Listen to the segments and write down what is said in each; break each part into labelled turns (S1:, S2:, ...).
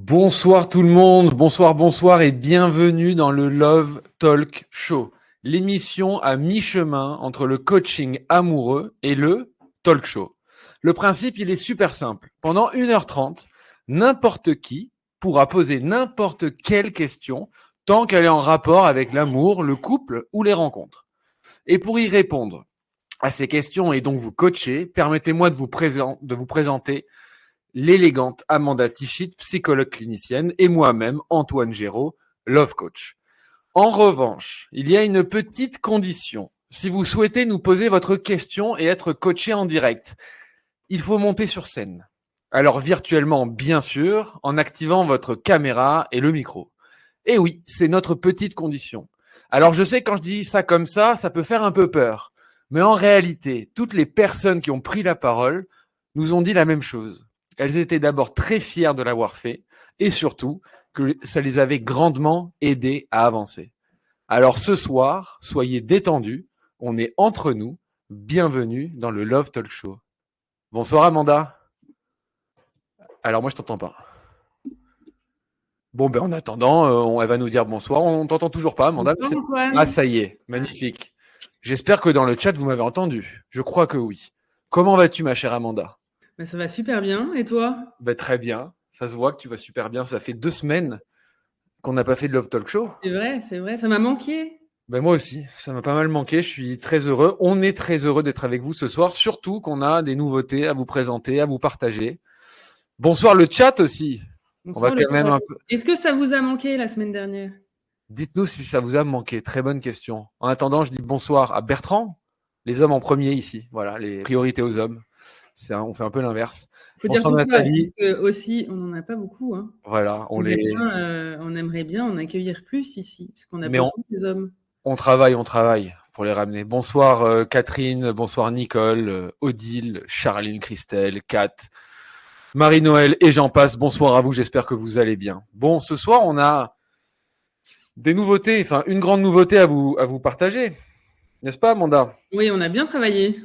S1: Bonsoir tout le monde, bonsoir et bienvenue dans le Love Talk Show, l'émission à mi-chemin entre le coaching amoureux et le talk show. Le principe, il est super simple. Pendant 1h30, n'importe qui pourra poser n'importe quelle question tant qu'elle est en rapport avec l'amour, le couple ou les rencontres. Et pour y répondre à ces questions et donc vous coacher, permettez-moi de vous présenter l'élégante Amanda Tichit, psychologue clinicienne, et moi-même, Antoine Géraud, love coach. En revanche, il y a une petite condition. Si vous souhaitez nous poser votre question et être coaché en direct, il faut monter sur scène. Alors virtuellement, bien sûr, en activant votre caméra et le micro. Et oui, c'est notre petite condition. Alors je sais que quand je dis ça comme ça peut faire un peu peur. Mais en réalité, toutes les personnes qui ont pris la parole nous ont dit la même chose. Elles étaient d'abord très fières de l'avoir fait et surtout que ça les avait grandement aidées à avancer. Alors ce soir, soyez détendus, on est entre nous. Bienvenue dans le Love Talk Show. Bonsoir Amanda. Alors moi je t'entends pas. Bon en attendant, elle va nous dire bonsoir. On t'entend toujours pas Amanda.
S2: Bonsoir, Antoine.
S1: Ah ça y est, magnifique. J'espère que dans le chat vous m'avez entendu. Je crois que oui. Comment vas-tu ma chère Amanda ?
S2: Ça va super bien. Et toi ?
S1: Très bien. Ça se voit que tu vas super bien. Ça fait 2 semaines qu'on n'a pas fait de Love Talk Show.
S2: C'est vrai. Ça m'a manqué.
S1: Moi aussi. Ça m'a pas mal manqué. Je suis très heureux. On est très heureux d'être avec vous ce soir. Surtout qu'on a des nouveautés à vous présenter, à vous partager. Bonsoir le chat aussi.
S2: Bonsoir,
S1: on va quand même un peu...
S2: Est-ce que ça vous a manqué la semaine dernière ?
S1: Dites-nous si ça vous a manqué. Très bonne question. En attendant, je dis bonsoir à Bertrand. Les hommes en premier ici. Voilà, les priorités aux hommes. On fait un peu l'inverse.
S2: Il faut dire pourquoi, Nathalie. Parce que aussi, on n'en a pas beaucoup. Hein.
S1: Voilà,
S2: on aimerait bien en accueillir plus ici, puisqu'on a besoin des hommes.
S1: On travaille pour les ramener. Bonsoir Catherine, bonsoir Nicole, Odile, Charline, Christelle, Kat, Marie-Noël et j'en passe. Bonsoir à vous, j'espère que vous allez bien. Bon, ce soir, on a des nouveautés, enfin une grande nouveauté à vous partager. N'est-ce pas, Amanda ?
S2: Oui, on a bien travaillé.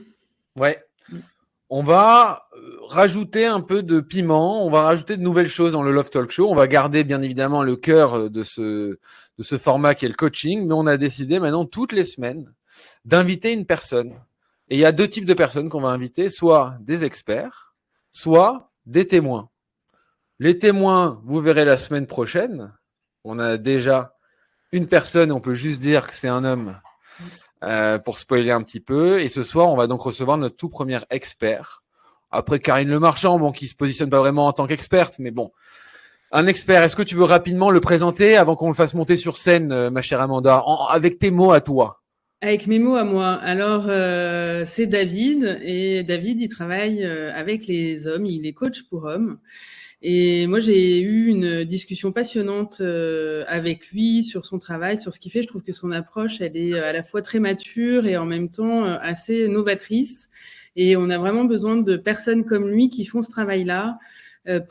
S1: Ouais. On va rajouter un peu de piment, on va rajouter de nouvelles choses dans le Love Talk Show. On va garder bien évidemment le cœur de ce format qui est le coaching, mais on a décidé maintenant toutes les semaines d'inviter une personne. Et il y a 2 types de personnes qu'on va inviter, soit des experts, soit des témoins. Les témoins, vous verrez la semaine prochaine. On a déjà une personne, on peut juste dire que c'est un homme. Pour spoiler un petit peu. Et ce soir, on va donc recevoir notre tout premier expert. Après, Karine Le Marchand, qui se positionne pas vraiment en tant qu'experte, mais bon. Un expert, est-ce que tu veux rapidement le présenter avant qu'on le fasse monter sur scène, ma chère Amanda, avec tes mots à toi ?
S2: Avec mes mots à moi. Alors, c'est David. Et David, il travaille avec les hommes. Il est coach pour hommes. Et moi, j'ai eu une discussion passionnante avec lui sur son travail, sur ce qu'il fait. Je trouve que son approche, elle est à la fois très mature et en même temps assez novatrice. Et on a vraiment besoin de personnes comme lui qui font ce travail-là parce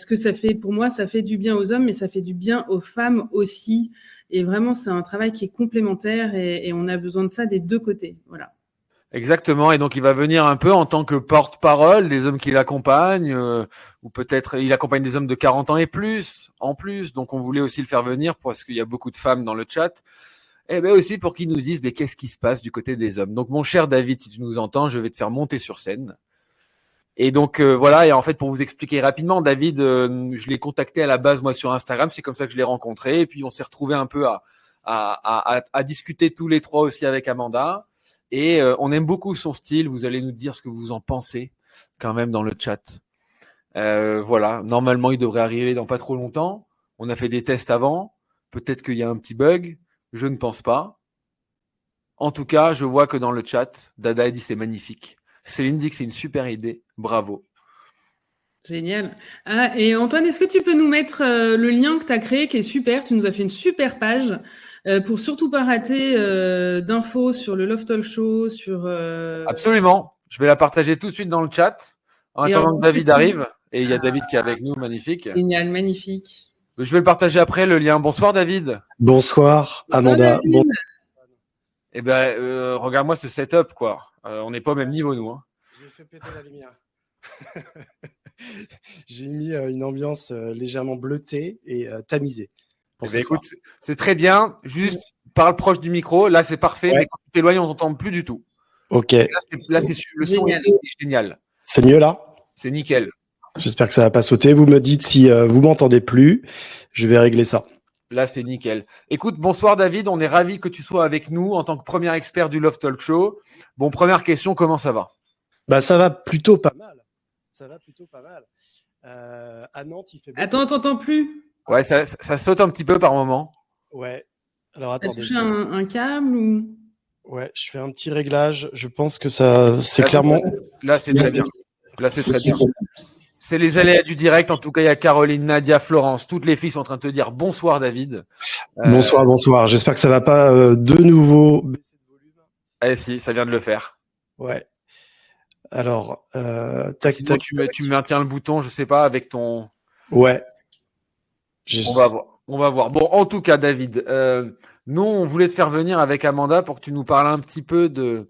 S2: que pour moi, ça fait du bien aux hommes, mais ça fait du bien aux femmes aussi. Et vraiment, c'est un travail qui est complémentaire et on a besoin de ça des 2 côtés. Voilà.
S1: Exactement, et donc il va venir un peu en tant que porte-parole des hommes qui l'accompagnent, ou peut-être il accompagne des hommes de 40 ans et plus, en plus, donc on voulait aussi le faire venir parce qu'il y a beaucoup de femmes dans le chat, et aussi pour qu'ils nous disent qu'est-ce qui se passe du côté des hommes. Donc mon cher David, si tu nous entends, je vais te faire monter sur scène. Et donc voilà, et en fait pour vous expliquer rapidement, David, je l'ai contacté à la base moi sur Instagram, c'est comme ça que je l'ai rencontré, et puis on s'est retrouvés un peu à discuter tous les 3 aussi avec Amanda. Et on aime beaucoup son style. Vous allez nous dire ce que vous en pensez quand même dans le chat. Voilà, normalement il devrait arriver dans pas trop longtemps. On a fait des tests avant. Peut-être qu'il y a un petit bug. Je ne pense pas. En tout cas, je vois que dans le chat, Dada dit c'est magnifique. Céline dit que c'est une super idée. Bravo.
S2: Génial. Ah, et Antoine, est-ce que tu peux nous mettre le lien que tu as créé qui est super ? Tu nous as fait une super page pour surtout pas rater d'infos sur le Love Talk Show, sur...
S1: Absolument. Je vais la partager tout de suite dans le chat en attendant que David arrive. Et il y a David qui est avec nous, magnifique.
S2: Génial, magnifique.
S1: Je vais le partager après, le lien. Bonsoir David.
S3: Bonsoir Amanda.
S2: Bonsoir,
S1: Regarde-moi ce setup, quoi. On n'est pas au même niveau, nous. Hein.
S3: J'ai fait péter la lumière. J'ai mis une ambiance légèrement bleutée et tamisée.
S1: Eh bien, écoute, c'est très bien. Juste, parle proche du micro. Là, c'est parfait. Ouais. Mais quand tu t'éloignes, on t'entend plus du tout.
S3: Ok.
S1: Là, le son est génial.
S3: C'est mieux là ?
S1: C'est nickel.
S3: J'espère que ça va pas sauter. Vous me dites si vous m'entendez plus. Je vais régler ça.
S1: Là, c'est nickel. Écoute, bonsoir David. On est ravis que tu sois avec nous en tant que premier expert du Love Talk Show. Bon, première question, comment ça va ?
S3: Bah, ça va plutôt pas mal. À Nantes, il fait beau.
S2: Attends, t'entends plus ?
S1: Ouais, ça saute un petit peu par moment.
S3: Ouais. Alors, attendez.
S2: T'as touché un câble ou ?
S3: Ouais, je fais un petit réglage. Je pense que ça, c'est là, clairement.
S1: Là, c'est très bien. Là, c'est très bien. C'est les aléas du direct. En tout cas, il y a Caroline, Nadia, Florence. Toutes les filles sont en train de te dire bonsoir, David.
S3: Bonsoir. J'espère que ça va pas de nouveau baisser de volume.
S1: Eh si, ça vient de le faire.
S3: Ouais. Alors,
S1: sinon, tu maintiens le bouton, je sais pas, avec ton.
S3: Ouais.
S1: On va voir. Bon, en tout cas, David, nous, on voulait te faire venir avec Amanda pour que tu nous parles un petit peu de.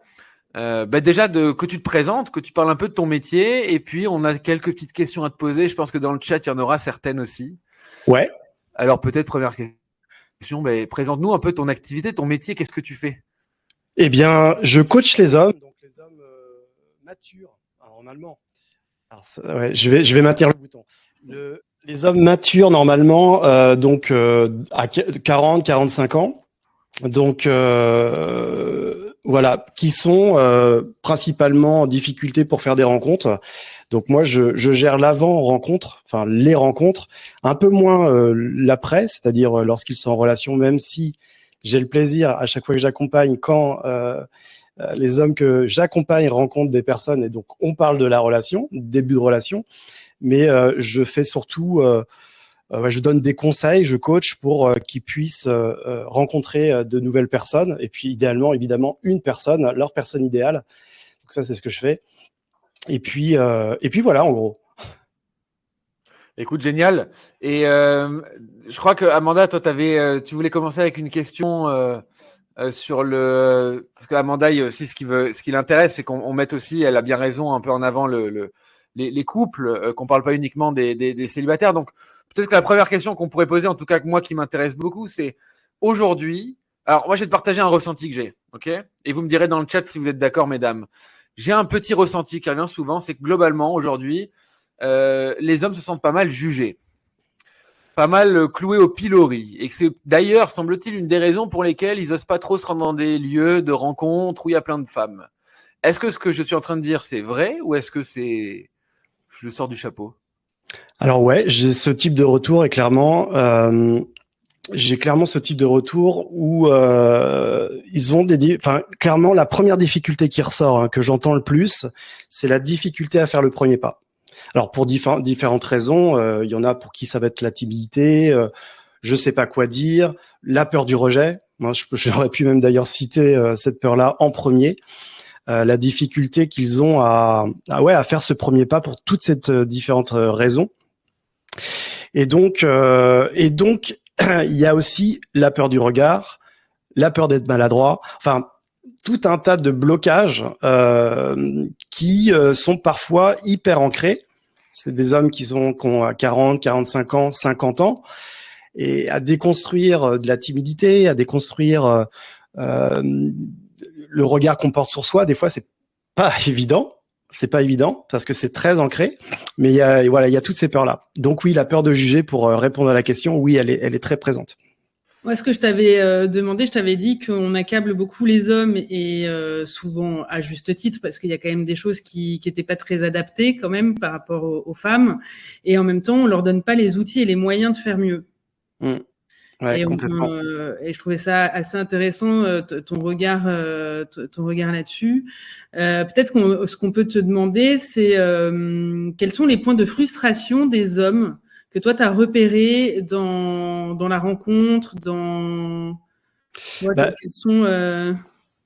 S1: Déjà, que tu te présentes, que tu parles un peu de ton métier, et puis on a quelques petites questions à te poser. Je pense que dans le chat, il y en aura certaines aussi.
S3: Ouais.
S1: Alors, peut-être, première question, présente-nous un peu ton activité, ton métier, qu'est-ce que tu fais ?
S3: Eh bien, je coach les hommes, donc les hommes matures, normalement. Alors, ouais, je vais maintenir le bouton. Les hommes matures, normalement, donc à 40, 45 ans. Donc voilà, qui sont principalement en difficulté pour faire des rencontres. Donc moi, je gère l'avant-rencontre, enfin les rencontres, un peu moins l'après, c'est-à-dire lorsqu'ils sont en relation, même si j'ai le plaisir à chaque fois que j'accompagne, quand les hommes que j'accompagne rencontrent des personnes, et donc on parle de la relation, début de relation, mais je fais surtout... je donne des conseils, je coach pour qu'ils puissent rencontrer de nouvelles personnes et puis idéalement, évidemment, une personne, leur personne idéale. Donc ça, c'est ce que je fais. Et puis voilà, en gros.
S1: Écoute, génial. Et je crois que Amanda, toi, tu voulais commencer avec une question sur le, parce que Amanda aussi, ce qui l'intéresse, c'est qu'on mette aussi, elle a bien raison, un peu en avant les couples, qu'on parle pas uniquement des célibataires. Donc peut-être que la première question qu'on pourrait poser, en tout cas que moi qui m'intéresse beaucoup, c'est aujourd'hui. Alors moi, je vais te partager un ressenti que j'ai, ok ? Et vous me direz dans le chat si vous êtes d'accord, mesdames. J'ai un petit ressenti qui revient souvent, c'est que globalement aujourd'hui, les hommes se sentent pas mal jugés, pas mal cloués au pilori, et que c'est d'ailleurs, semble-t-il, une des raisons pour lesquelles ils osent pas trop se rendre dans des lieux de rencontres où il y a plein de femmes. Est-ce que ce que je suis en train de dire, c'est vrai, ou est-ce que je le sors du chapeau ?
S3: Alors ouais, j'ai ce type de retour et clairement, j'ai clairement ce type de retour où ils ont clairement la première difficulté qui ressort, que j'entends le plus, c'est la difficulté à faire le premier pas. Alors pour différentes raisons, il y en a pour qui ça va être la timidité, je sais pas quoi dire, la peur du rejet. Moi, j'aurais pu même d'ailleurs citer cette peur-là en premier. La difficulté qu'ils ont à faire ce premier pas pour toutes ces différentes raisons. Et donc, il y a aussi la peur du regard, la peur d'être maladroit, enfin, tout un tas de blocages qui sont parfois hyper ancrés. C'est des hommes qui ont 40, 45 ans, 50 ans, et à déconstruire de la timidité, à déconstruire le regard qu'on porte sur soi, des fois, c'est pas évident. C'est pas évident parce que c'est très ancré, mais il y a toutes ces peurs-là. Donc oui, la peur de juger, pour répondre à la question, oui, elle est très présente.
S2: Moi, ce que je t'avais demandé, je t'avais dit qu'on accable beaucoup les hommes et souvent à juste titre parce qu'il y a quand même des choses qui étaient pas très adaptées quand même par rapport aux femmes, et en même temps, on leur donne pas les outils et les moyens de faire mieux.
S3: Ouais,
S2: et
S3: complètement.
S2: Et je trouvais ça assez intéressant, ton regard là-dessus. Peut-être ce qu'on peut te demander, c'est quels sont les points de frustration des hommes que toi, tu as repérés dans la rencontre, quels sont...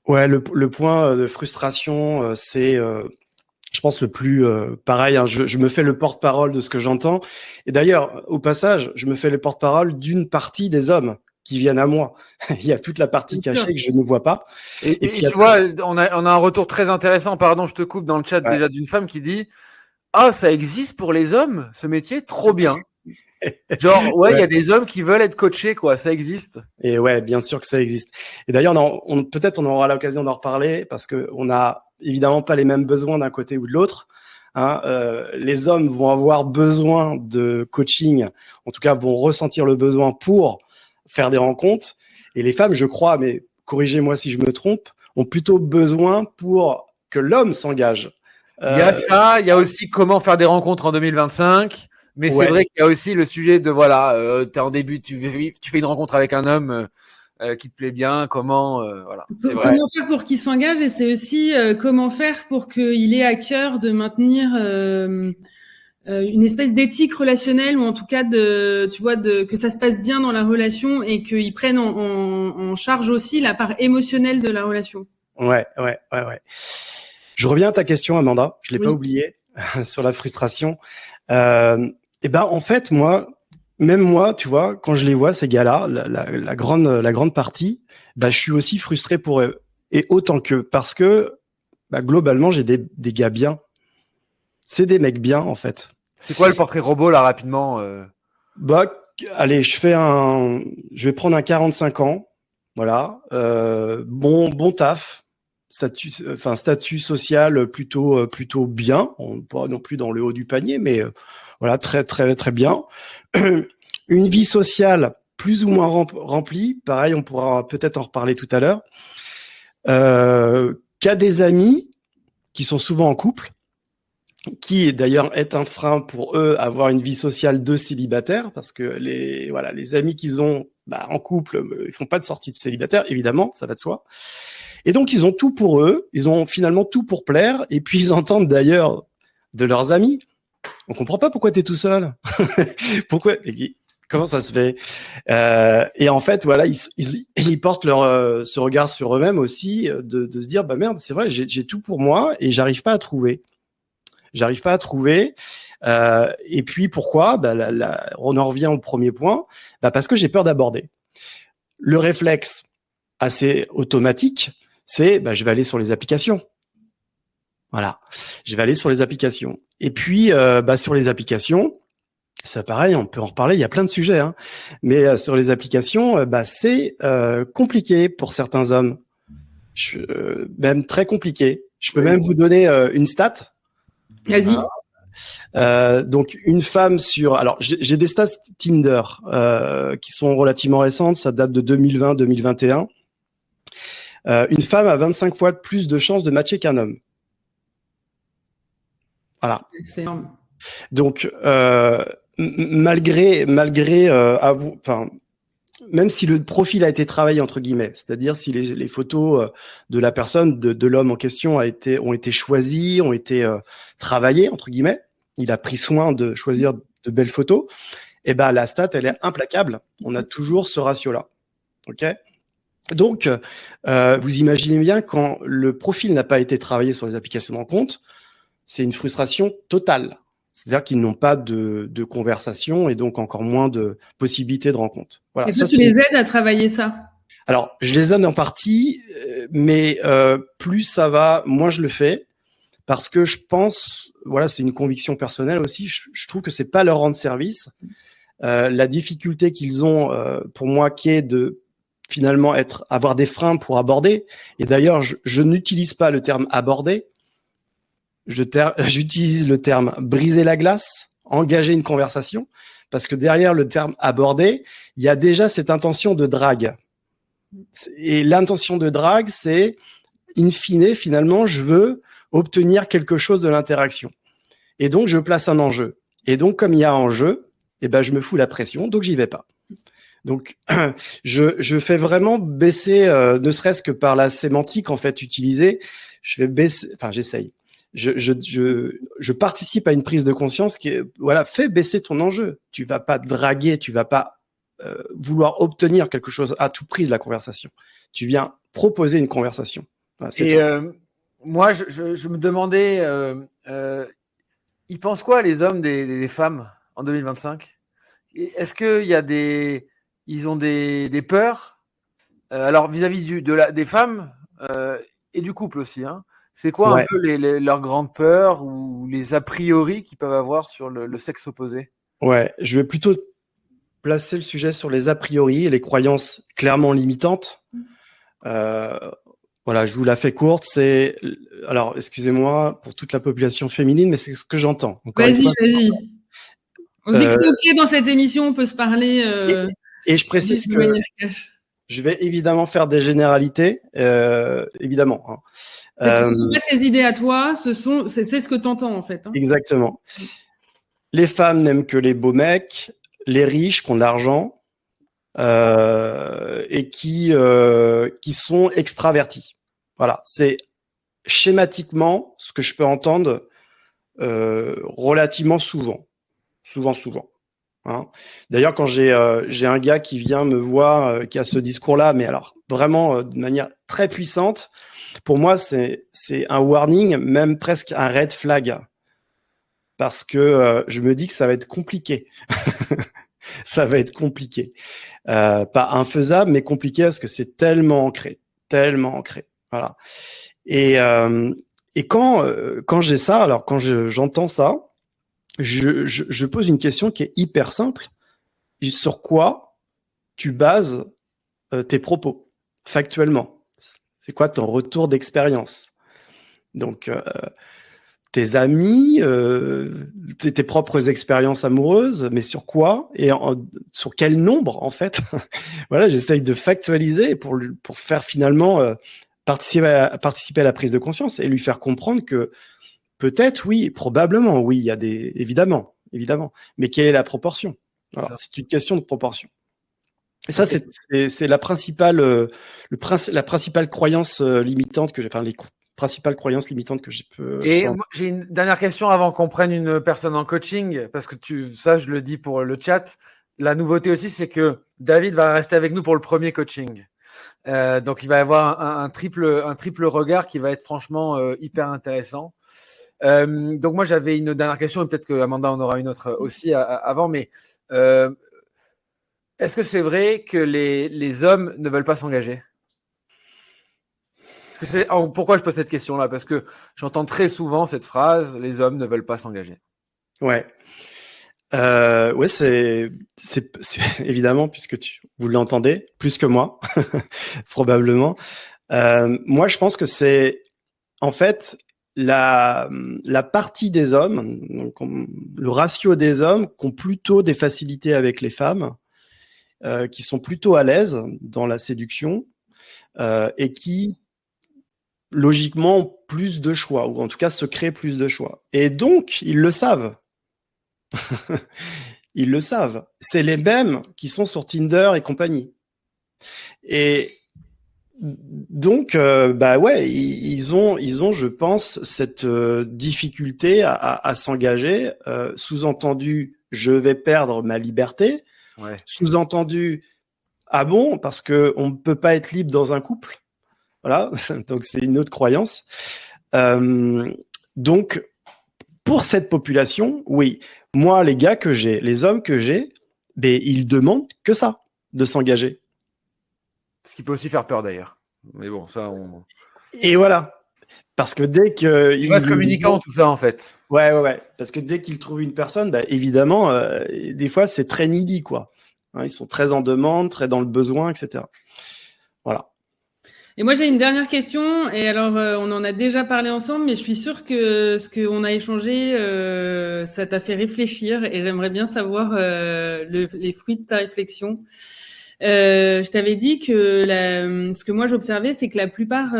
S3: Ouais, le point de frustration, c'est... je pense le plus pareil, hein, je me fais le porte-parole de ce que j'entends. Et d'ailleurs, au passage, je me fais le porte-parole d'une partie des hommes qui viennent à moi. Il y a toute la partie cachée que je ne vois pas.
S1: Et puis tu vois, on a un retour très intéressant, pardon, je te coupe, dans le chat déjà d'une femme qui dit Ah, ça existe pour les hommes, ce métier, trop bien. Genre, il y a des hommes qui veulent être coachés, quoi, ça existe.
S3: Et ouais, bien sûr que ça existe. Et d'ailleurs, peut-être on aura l'occasion d'en reparler parce que on a évidemment pas les mêmes besoins d'un côté ou de l'autre. Hein, les hommes vont avoir besoin de coaching, en tout cas vont ressentir le besoin pour faire des rencontres. Et les femmes, je crois, mais corrigez-moi si je me trompe, ont plutôt besoin pour que l'homme s'engage.
S1: Il y a ça, il y a aussi comment faire des rencontres en 2025. Mais c'est vrai qu'il y a aussi le sujet de t'es en début, tu fais une rencontre avec un homme qui te plaît bien, comment c'est vrai.
S2: Comment faire pour qu'il s'engage, et c'est aussi comment faire pour qu'il ait à cœur de maintenir une espèce d'éthique relationnelle, ou en tout cas que ça se passe bien dans la relation et qu'il prenne en charge aussi la part émotionnelle de la relation.
S3: Ouais. Je reviens à ta question, Amanda. Je l'ai pas oublié sur la frustration. En fait, même moi, tu vois, quand je les vois, ces gars-là, la grande partie, je suis aussi frustré pour eux. Et autant qu'eux, parce que, globalement, j'ai des gars bien. C'est des mecs bien, en fait.
S1: C'est quoi le portrait robot, là, rapidement
S3: Allez, je vais prendre un 45 ans. Voilà. Bon taf. Statut social plutôt bien. On pas non plus dans le haut du panier, mais voilà, très très très bien. Une vie sociale plus ou moins remplie. Pareil, on pourra peut-être en reparler tout à l'heure. Qu'a des amis qui sont souvent en couple, qui d'ailleurs est un frein pour eux avoir une vie sociale de célibataire, parce que les amis qu'ils ont en couple, ils font pas de sortie de célibataire, évidemment, ça va de soi. Et donc, ils ont tout pour eux, ils ont finalement tout pour plaire, et puis ils entendent d'ailleurs de leurs amis, on comprend pas pourquoi tu es tout seul. Pourquoi? Comment ça se fait? Et en fait, voilà, ils portent ce regard sur eux-mêmes aussi, de se dire, merde, c'est vrai, j'ai tout pour moi et j'arrive pas à trouver. Et puis pourquoi? On en revient au premier point, parce que j'ai peur d'aborder. Le réflexe assez automatique, c'est je vais aller sur les applications. Voilà, je vais aller sur les applications. Et puis sur les applications, c'est pareil, on peut en reparler, il y a plein de sujets, hein. Mais sur les applications, c'est compliqué pour certains hommes, même très compliqué. Je peux même vous donner une stat.
S2: Vas-y.
S3: Donc une femme alors j'ai des stats Tinder qui sont relativement récentes, ça date de 2020-2021. Une femme a 25 fois plus de chances de matcher qu'un homme. Voilà.
S2: C'est énorme.
S3: Donc malgré même si le profil a été travaillé entre guillemets, c'est-à-dire si les photos de la personne, de l'homme en question ont été choisies, ont été travaillées entre guillemets, il a pris soin de choisir de belles photos, et la stat elle est implacable. On a toujours ce ratio-là. Ok. Donc vous imaginez bien quand le profil n'a pas été travaillé sur les applications de rencontre, c'est une frustration totale. C'est-à-dire qu'ils n'ont pas de conversation et donc encore moins de possibilités de rencontre. Voilà,
S2: et toi, tu les aides à travailler ça?
S3: Alors, je les aide en partie, mais plus ça va, moins je le fais, parce que je pense, c'est une conviction personnelle aussi, je trouve que c'est pas leur rendre service. La difficulté qu'ils ont, pour moi, qui est de finalement avoir des freins pour aborder, et d'ailleurs, je n'utilise pas le terme aborder, j'utilise le terme briser la glace, engager une conversation, parce que derrière le terme aborder, il y a déjà cette intention de drague. Et l'intention de drague, c'est in fine, finalement, je veux obtenir quelque chose de l'interaction. Et donc, je place un enjeu. Et donc, comme il y a un enjeu, je me fous la pression, donc j'y vais pas. Donc, je fais vraiment baisser, ne serait-ce que par la sémantique en fait utilisée, j'essaye. Je participe à une prise de conscience qui est, fais baisser ton enjeu. Tu vas pas draguer, tu vas pas vouloir obtenir quelque chose à tout prix de la conversation. Tu viens proposer une conversation. Voilà,
S1: moi, je me demandais, ils pensent quoi les hommes des femmes en 2025? Est-ce qu'il y a ils ont des peurs alors vis-à-vis des femmes et du couple aussi, hein. C'est quoi
S3: Ouais.
S1: un peu leurs grandes peurs ou les a priori qu'ils peuvent avoir sur le sexe opposé?
S3: Ouais, je vais plutôt placer le sujet sur les a priori et les croyances clairement limitantes. Voilà, je vous la fais courte. Alors, excusez-moi pour toute la population féminine, mais c'est ce que j'entends. Encore une fois.
S2: Vas-y. On se dit que
S3: Euh,
S2: c'est OK dans cette émission, on peut se parler
S3: et je précise
S2: de
S3: que
S2: manière cash.
S3: je vais évidemment faire des généralités, évidemment. Hein.
S2: Ce sont pas tes idées à toi, c'est ce que tu entends en fait. Hein.
S3: Exactement. Les femmes n'aiment que les beaux mecs, les riches qui ont de l'argent et qui sont extravertis. Voilà, c'est schématiquement ce que je peux entendre relativement souvent. Hein. D'ailleurs, quand j'ai un gars qui vient me voir, qui a ce discours-là, mais alors vraiment de manière très puissante, pour moi, c'est un warning, même presque un red flag. Parce que je me dis que ça va être compliqué. Ça va être compliqué. Pas infaisable, mais compliqué parce que c'est tellement ancré. Voilà. Et quand j'ai ça, alors quand j'entends ça, je pose une question qui est hyper simple. Sur quoi tu bases tes propos factuellement? C'est quoi ton retour d'expérience? Donc, tes amis, tes propres expériences amoureuses, mais sur quoi et sur quel nombre en fait? Voilà, j'essaye de factualiser pour faire finalement participer à la prise de conscience et lui faire comprendre que peut-être oui, probablement oui, il y a évidemment, mais quelle est la proportion? Alors, c'est une question de proportion. Et ça, c'est la principale croyance limitante que les principales croyances limitantes que j'ai peux.
S1: Et moi, j'ai une dernière question avant qu'on prenne une personne en coaching, parce que ça, je le dis pour le chat. La nouveauté aussi, c'est que David va rester avec nous pour le premier coaching. Donc, il va y avoir un triple regard qui va être franchement hyper intéressant. Donc, moi, j'avais une dernière question, et peut-être que Amanda en aura une autre aussi avant, mais est-ce que c'est vrai que les hommes ne veulent pas s'engager? Pourquoi je pose cette question-là? Parce que j'entends très souvent cette phrase, les hommes ne veulent pas s'engager.
S3: Ouais. C'est évidemment, puisque vous l'entendez plus que moi, probablement. Moi, je pense que c'est en fait la partie des hommes, donc le ratio des hommes qui ont plutôt des facilités avec les femmes, qui sont plutôt à l'aise dans la séduction et qui logiquement ont plus de choix, ou en tout cas se créent plus de choix. Et donc, ils le savent. Ils le savent. C'est les mêmes qui sont sur Tinder et compagnie. Et donc, ils ont, je pense, cette difficulté à s'engager. Sous-entendu, je vais perdre ma liberté.
S1: Ouais.
S3: Sous-entendu, ah bon, parce que on ne peut pas être libre dans un couple. Voilà, donc c'est une autre croyance. Donc, pour cette population, oui, moi, les hommes que j'ai, ils demandent que ça, de s'engager.
S1: Ce qui peut aussi faire peur d'ailleurs. Mais bon, ça,
S3: Et voilà. Parce que dès que.
S1: Ils restent communicants, tout ça, en fait.
S3: Ouais. Parce que dès qu'ils trouvent une personne, évidemment, des fois, c'est très needy, quoi. Hein, ils sont très en demande, très dans le besoin, etc. Voilà.
S2: Et moi, j'ai une dernière question. Et alors, on en a déjà parlé ensemble, mais je suis sûre que ce qu'on a échangé, ça t'a fait réfléchir. Et j'aimerais bien savoir les fruits de ta réflexion. Je t'avais dit que ce que moi j'observais, c'est que la plupart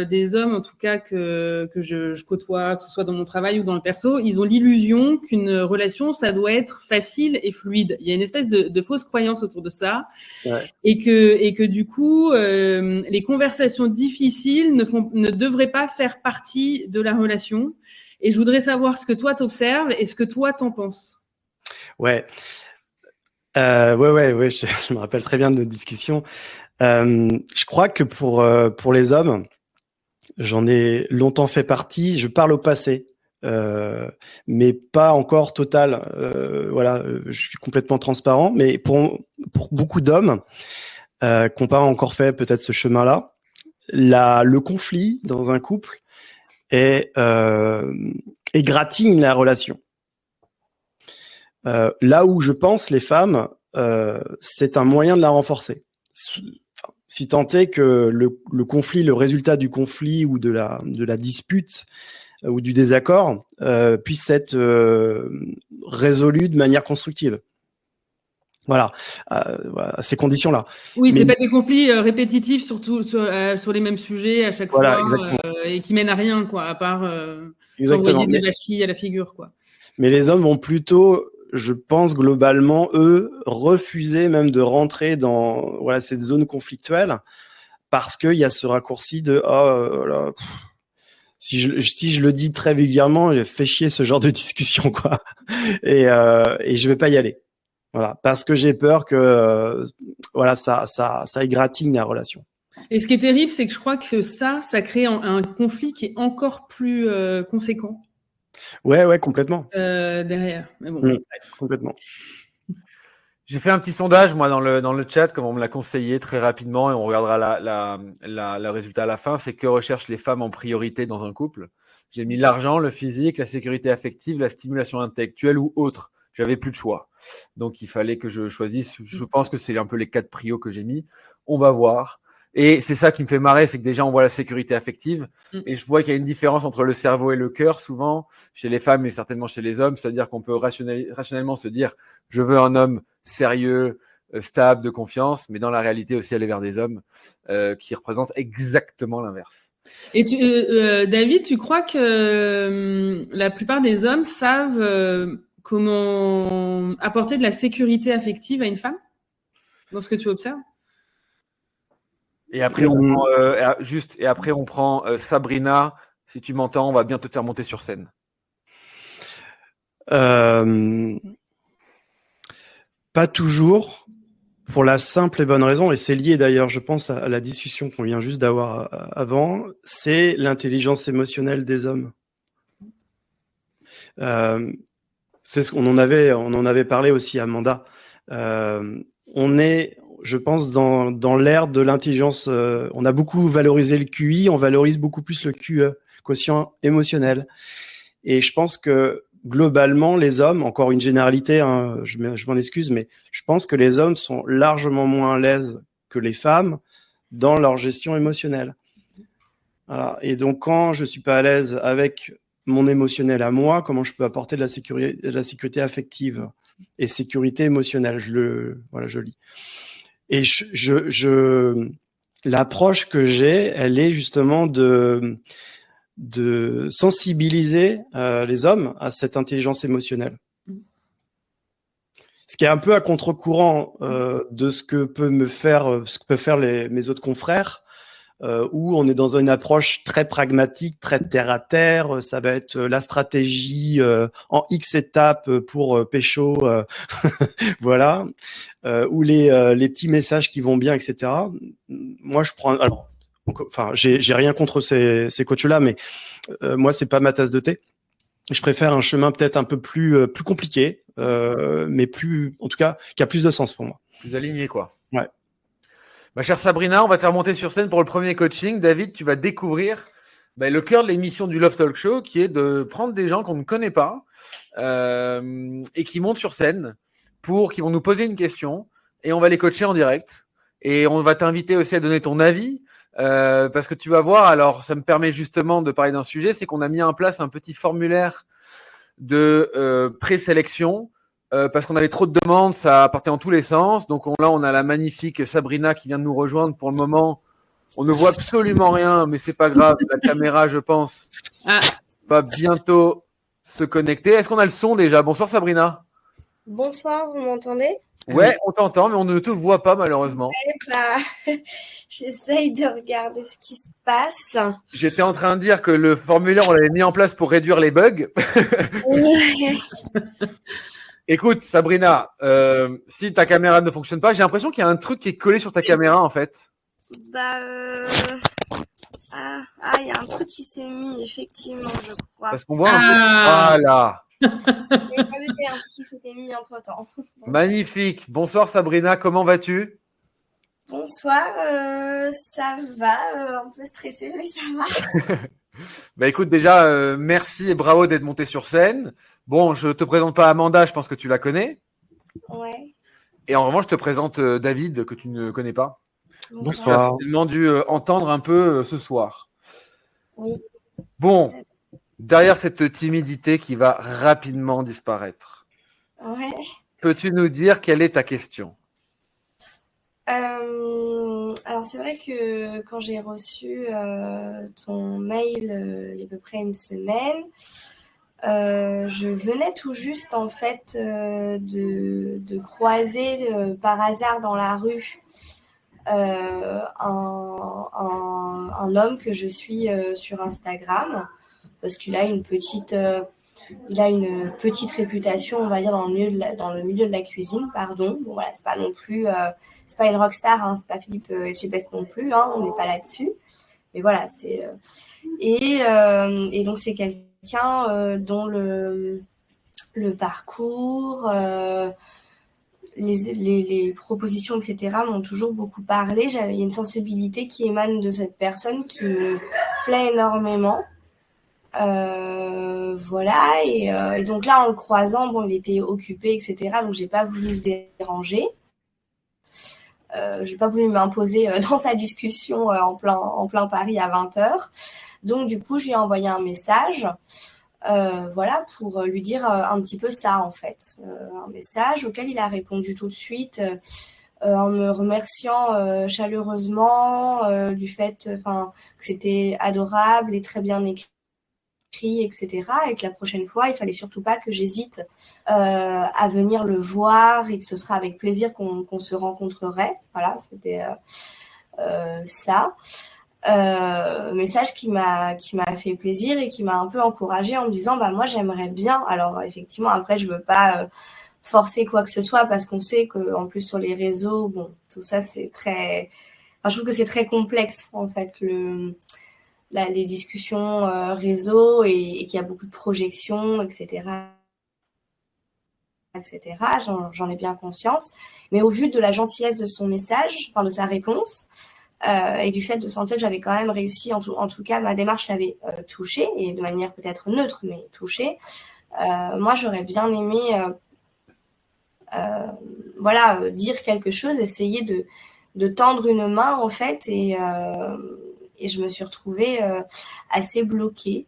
S2: des hommes, en tout cas que je côtoie, que ce soit dans mon travail ou dans le perso, ils ont l'illusion qu'une relation, ça doit être facile et fluide. Il y a une espèce de fausse croyance autour de ça, ouais. et que du coup, les conversations difficiles ne devraient pas faire partie de la relation. Et je voudrais savoir ce que toi t'observes et ce que toi t'en penses.
S3: Ouais. Ouais, je me rappelle très bien de notre discussion. Je crois que pour les hommes, j'en ai longtemps fait partie. Je parle au passé, mais pas encore total. Voilà, je suis complètement transparent. Mais pour beaucoup d'hommes qui n'ont pas encore fait peut-être ce chemin-là, le conflit dans un couple et égratigne la relation. Là où je pense les femmes, c'est un moyen de la renforcer. Si tant est que le conflit, le résultat du conflit ou de la dispute ou du désaccord puisse être résolu de manière constructive. Voilà, à ces conditions-là.
S2: Oui, c'est pas des conflits répétitifs, surtout sur les mêmes sujets à chaque fois, et qui mènent à rien, quoi, à part s'envoyer des vaches-quilles à la figure, quoi.
S3: Mais les hommes vont plutôt, je pense globalement, eux, refuser même de rentrer dans cette zone conflictuelle parce qu'il y a ce raccourci de si je le dis très vulgairement, fait chier ce genre de discussion, quoi. Et je vais pas y aller. Voilà, parce que j'ai peur que ça égratigne la relation.
S2: Et ce qui est terrible, c'est que je crois que ça crée un conflit qui est encore plus conséquent.
S3: Ouais, complètement.
S2: Derrière, mais bon.
S3: Complètement.
S1: J'ai fait un petit sondage, moi, dans le chat, comme on me l'a conseillé très rapidement, et on regardera le résultat à la fin. C'est que recherchent les femmes en priorité dans un couple. J'ai mis l'argent, le physique, la sécurité affective, la stimulation intellectuelle ou autre. J'avais plus de choix. Donc, il fallait que je choisisse. Je pense que c'est un peu les 4 prios que j'ai mis. On va voir. Et c'est ça qui me fait marrer, c'est que déjà, on voit la sécurité affective. Et je vois qu'il y a une différence entre le cerveau et le cœur, souvent, chez les femmes et certainement chez les hommes. C'est-à-dire qu'on peut rationnellement se dire, je veux un homme sérieux, stable, de confiance. Mais dans la réalité aussi, aller vers des hommes qui représentent exactement l'inverse.
S2: Et David, tu crois que la plupart des hommes savent comment apporter de la sécurité affective à une femme, dans ce que tu observes?
S1: Et après, on prend Sabrina. Si tu m'entends, on va bientôt te faire monter sur scène.
S3: Pas toujours, pour la simple et bonne raison, et c'est lié d'ailleurs, je pense, à la discussion qu'on vient juste d'avoir avant, c'est l'intelligence émotionnelle des hommes. C'est ce qu'on en avait parlé aussi, Amanda. On est, je pense, dans l'ère de l'intelligence. On a beaucoup valorisé le QI, on valorise beaucoup plus le QE, quotient émotionnel. Et je pense que globalement, les hommes, encore une généralité, hein, je m'en excuse, mais je pense que les hommes sont largement moins à l'aise que les femmes dans leur gestion émotionnelle. Voilà. Et donc, quand je suis pas à l'aise avec mon émotionnel à moi, comment je peux apporter de la sécurité affective et sécurité émotionnelle, je lis. Et l'approche que j'ai, elle est justement de sensibiliser les hommes à cette intelligence émotionnelle. Ce qui est un peu à contre-courant de ce que peuvent faire mes autres confrères, où on est dans une approche très pragmatique, très terre à terre. Ça va être la stratégie en X étapes pour pécho, voilà, ou les petits messages qui vont bien, etc. Moi, je prends. Alors, enfin, j'ai rien contre ces coachs-là, mais moi, c'est pas ma tasse de thé. Je préfère un chemin peut-être un peu plus compliqué, mais en tout cas, qui a plus de sens pour moi.
S1: Plus aligné, quoi.
S3: Ouais.
S1: Ma chère Sabrina, on va te faire monter sur scène pour le premier coaching. David, tu vas découvrir le cœur de l'émission du Love Talk Show, qui est de prendre des gens qu'on ne connaît pas et qui montent sur scène qui vont nous poser une question et on va les coacher en direct. Et on va t'inviter aussi à donner ton avis parce que tu vas voir, alors ça me permet justement de parler d'un sujet, c'est qu'on a mis en place un petit formulaire de présélection. Parce qu'on avait trop de demandes, ça partait en tous les sens. Donc là, on a la magnifique Sabrina qui vient de nous rejoindre. Pour le moment, on ne voit absolument rien, mais c'est pas grave. La caméra, je pense, va bientôt se connecter. Est-ce qu'on a le son déjà? Bonsoir Sabrina.
S4: Bonsoir, vous m'entendez?
S1: Ouais, on t'entend, mais on ne te voit pas malheureusement.
S4: J'essaye de regarder ce qui se passe.
S1: J'étais en train de dire que le formulaire, on l'avait mis en place pour réduire les bugs. Écoute, Sabrina, si ta caméra ne fonctionne pas, j'ai l'impression qu'il y a un truc qui est collé sur ta caméra, en fait.
S4: il y a un truc qui s'est mis, effectivement, je crois.
S1: Parce qu'on voit un peu... Voilà.
S4: Il y a un truc qui s'était mis entre-temps.
S1: Magnifique. Bonsoir, Sabrina. Comment vas-tu?
S4: Bonsoir, ça va. Un peu stressée, mais ça va.
S1: Bah écoute, déjà, merci et bravo d'être monté sur scène. Bon, je te présente pas Amanda, je pense que tu la connais.
S4: Ouais.
S1: Et en revanche, je te présente David, que tu ne connais pas. Tu as
S3: Bonsoir.
S1: certainement dû entendre un peu ce soir.
S4: Oui.
S1: Bon, derrière cette timidité qui va rapidement disparaître,
S4: Ouais.
S1: peux-tu nous dire quelle est ta question?
S4: Alors c'est vrai que quand j'ai reçu ton mail il y a à peu près une semaine, je venais tout juste en fait de croiser par hasard dans la rue un homme que je suis sur Instagram parce qu'il a une petite réputation, on va dire, dans le milieu de la cuisine, pardon. Bon, voilà, c'est pas non plus, c'est pas une rockstar, hein, c'est pas Philippe Etchebest non plus, hein, on n'est pas là-dessus. Mais voilà, c'est et donc c'est quelqu'un dont le parcours, les propositions, etc. m'ont toujours beaucoup parlé. Il y a une sensibilité qui émane de cette personne qui me plaît énormément. Voilà, et donc là en le croisant, bon, il était occupé, etc. Donc j'ai pas voulu le déranger. J'ai pas voulu m'imposer dans sa discussion en plein Paris à 20h. Donc du coup, je lui ai envoyé un message, voilà, pour lui dire un petit peu ça en fait. Un message auquel il a répondu tout de suite en me remerciant chaleureusement du fait que c'était adorable et très bien écrit, etc. Et que la prochaine fois, il fallait surtout pas que j'hésite à venir le voir et que ce sera avec plaisir qu'on se rencontrerait. Voilà, c'était ça. Message qui m'a fait plaisir et qui m'a un peu encouragée en me disant bah moi j'aimerais bien. Alors effectivement après je veux pas forcer quoi que ce soit parce qu'on sait que en plus sur les réseaux, bon, tout ça c'est très, enfin, je trouve que c'est très complexe en fait les discussions réseau et qu'il y a beaucoup de projections, etc. etc. J'en ai bien conscience. Mais au vu de la gentillesse de son message, enfin de sa réponse, et du fait de sentir que j'avais quand même réussi, en tout cas ma démarche l'avait touché, et de manière peut-être neutre, mais touchée, moi j'aurais bien aimé voilà, dire quelque chose, essayer de tendre une main en fait, et je me suis retrouvée assez bloquée.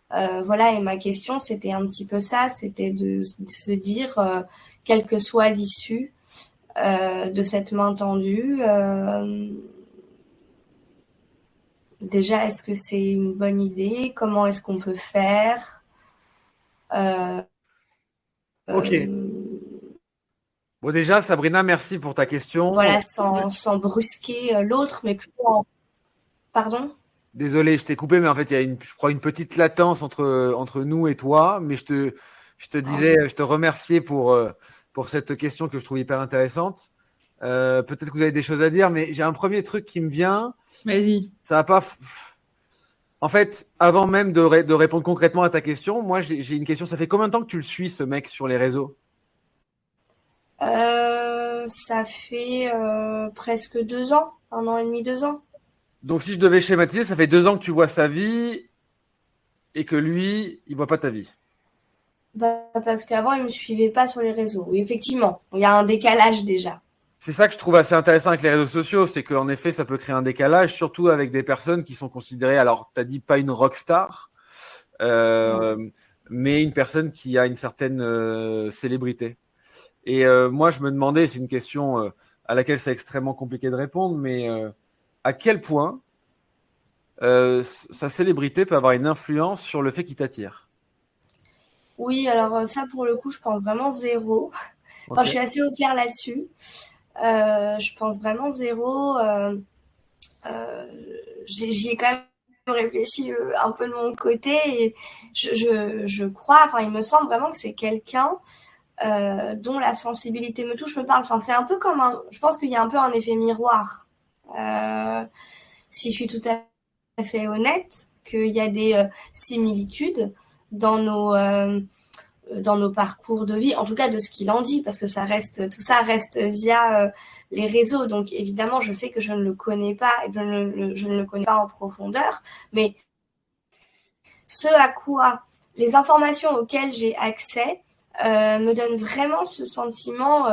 S4: Voilà, et ma question, c'était un petit peu ça, c'était de se dire, quelle que soit l'issue de cette main tendue, déjà, est-ce que c'est une bonne idée? Comment est-ce qu'on peut faire?
S1: Ok. Bon, déjà, Sabrina, merci pour ta question.
S4: Voilà, sans brusquer l'autre, mais plutôt en... Pardon?
S1: Désolé, je t'ai coupé, mais en fait, il y a je crois, une petite latence entre nous et toi. Mais je te disais, je te remerciais pour cette question que je trouve hyper intéressante. Peut-être que vous avez des choses à dire, mais j'ai un premier truc qui me vient.
S2: Vas-y.
S1: Ça va pas. En fait, avant même de répondre concrètement à ta question, moi, j'ai une question. Ça fait combien de temps que tu le suis, ce mec, sur les réseaux?
S4: Ça fait presque 2 ans, 1 an et demi, 2 ans.
S1: Donc, si je devais schématiser, ça fait 2 ans que tu vois sa vie et que lui, il voit pas ta vie.
S4: Bah, parce qu'avant, il me suivait pas sur les réseaux. Oui, effectivement, il y a un décalage déjà.
S1: C'est ça que je trouve assez intéressant avec les réseaux sociaux, c'est qu'en effet, ça peut créer un décalage, surtout avec des personnes qui sont considérées, alors, tu as dit pas une rockstar, mais une personne qui a une certaine célébrité. Et moi, je me demandais, c'est une question à laquelle c'est extrêmement compliqué de répondre, mais à quel point sa célébrité peut avoir une influence sur le fait qu'il t'attire?
S4: Oui, alors ça, pour le coup, je pense vraiment zéro. Enfin,
S1: Ok.
S4: je suis assez au clair là-dessus. Je pense vraiment zéro. J'y ai quand même réfléchi un peu de mon côté et je crois, enfin, il me semble vraiment que c'est quelqu'un dont la sensibilité me touche, me parle. Enfin, c'est un peu comme je pense qu'il y a un peu un effet miroir. Si je suis tout à fait honnête, qu'il y a des similitudes dans nos parcours de vie, en tout cas de ce qu'il en dit, parce que tout ça reste via les réseaux. Donc évidemment, je sais que je ne le connais pas et je ne le connais pas en profondeur, mais ce à quoi les informations auxquelles j'ai accès me donnent vraiment ce sentiment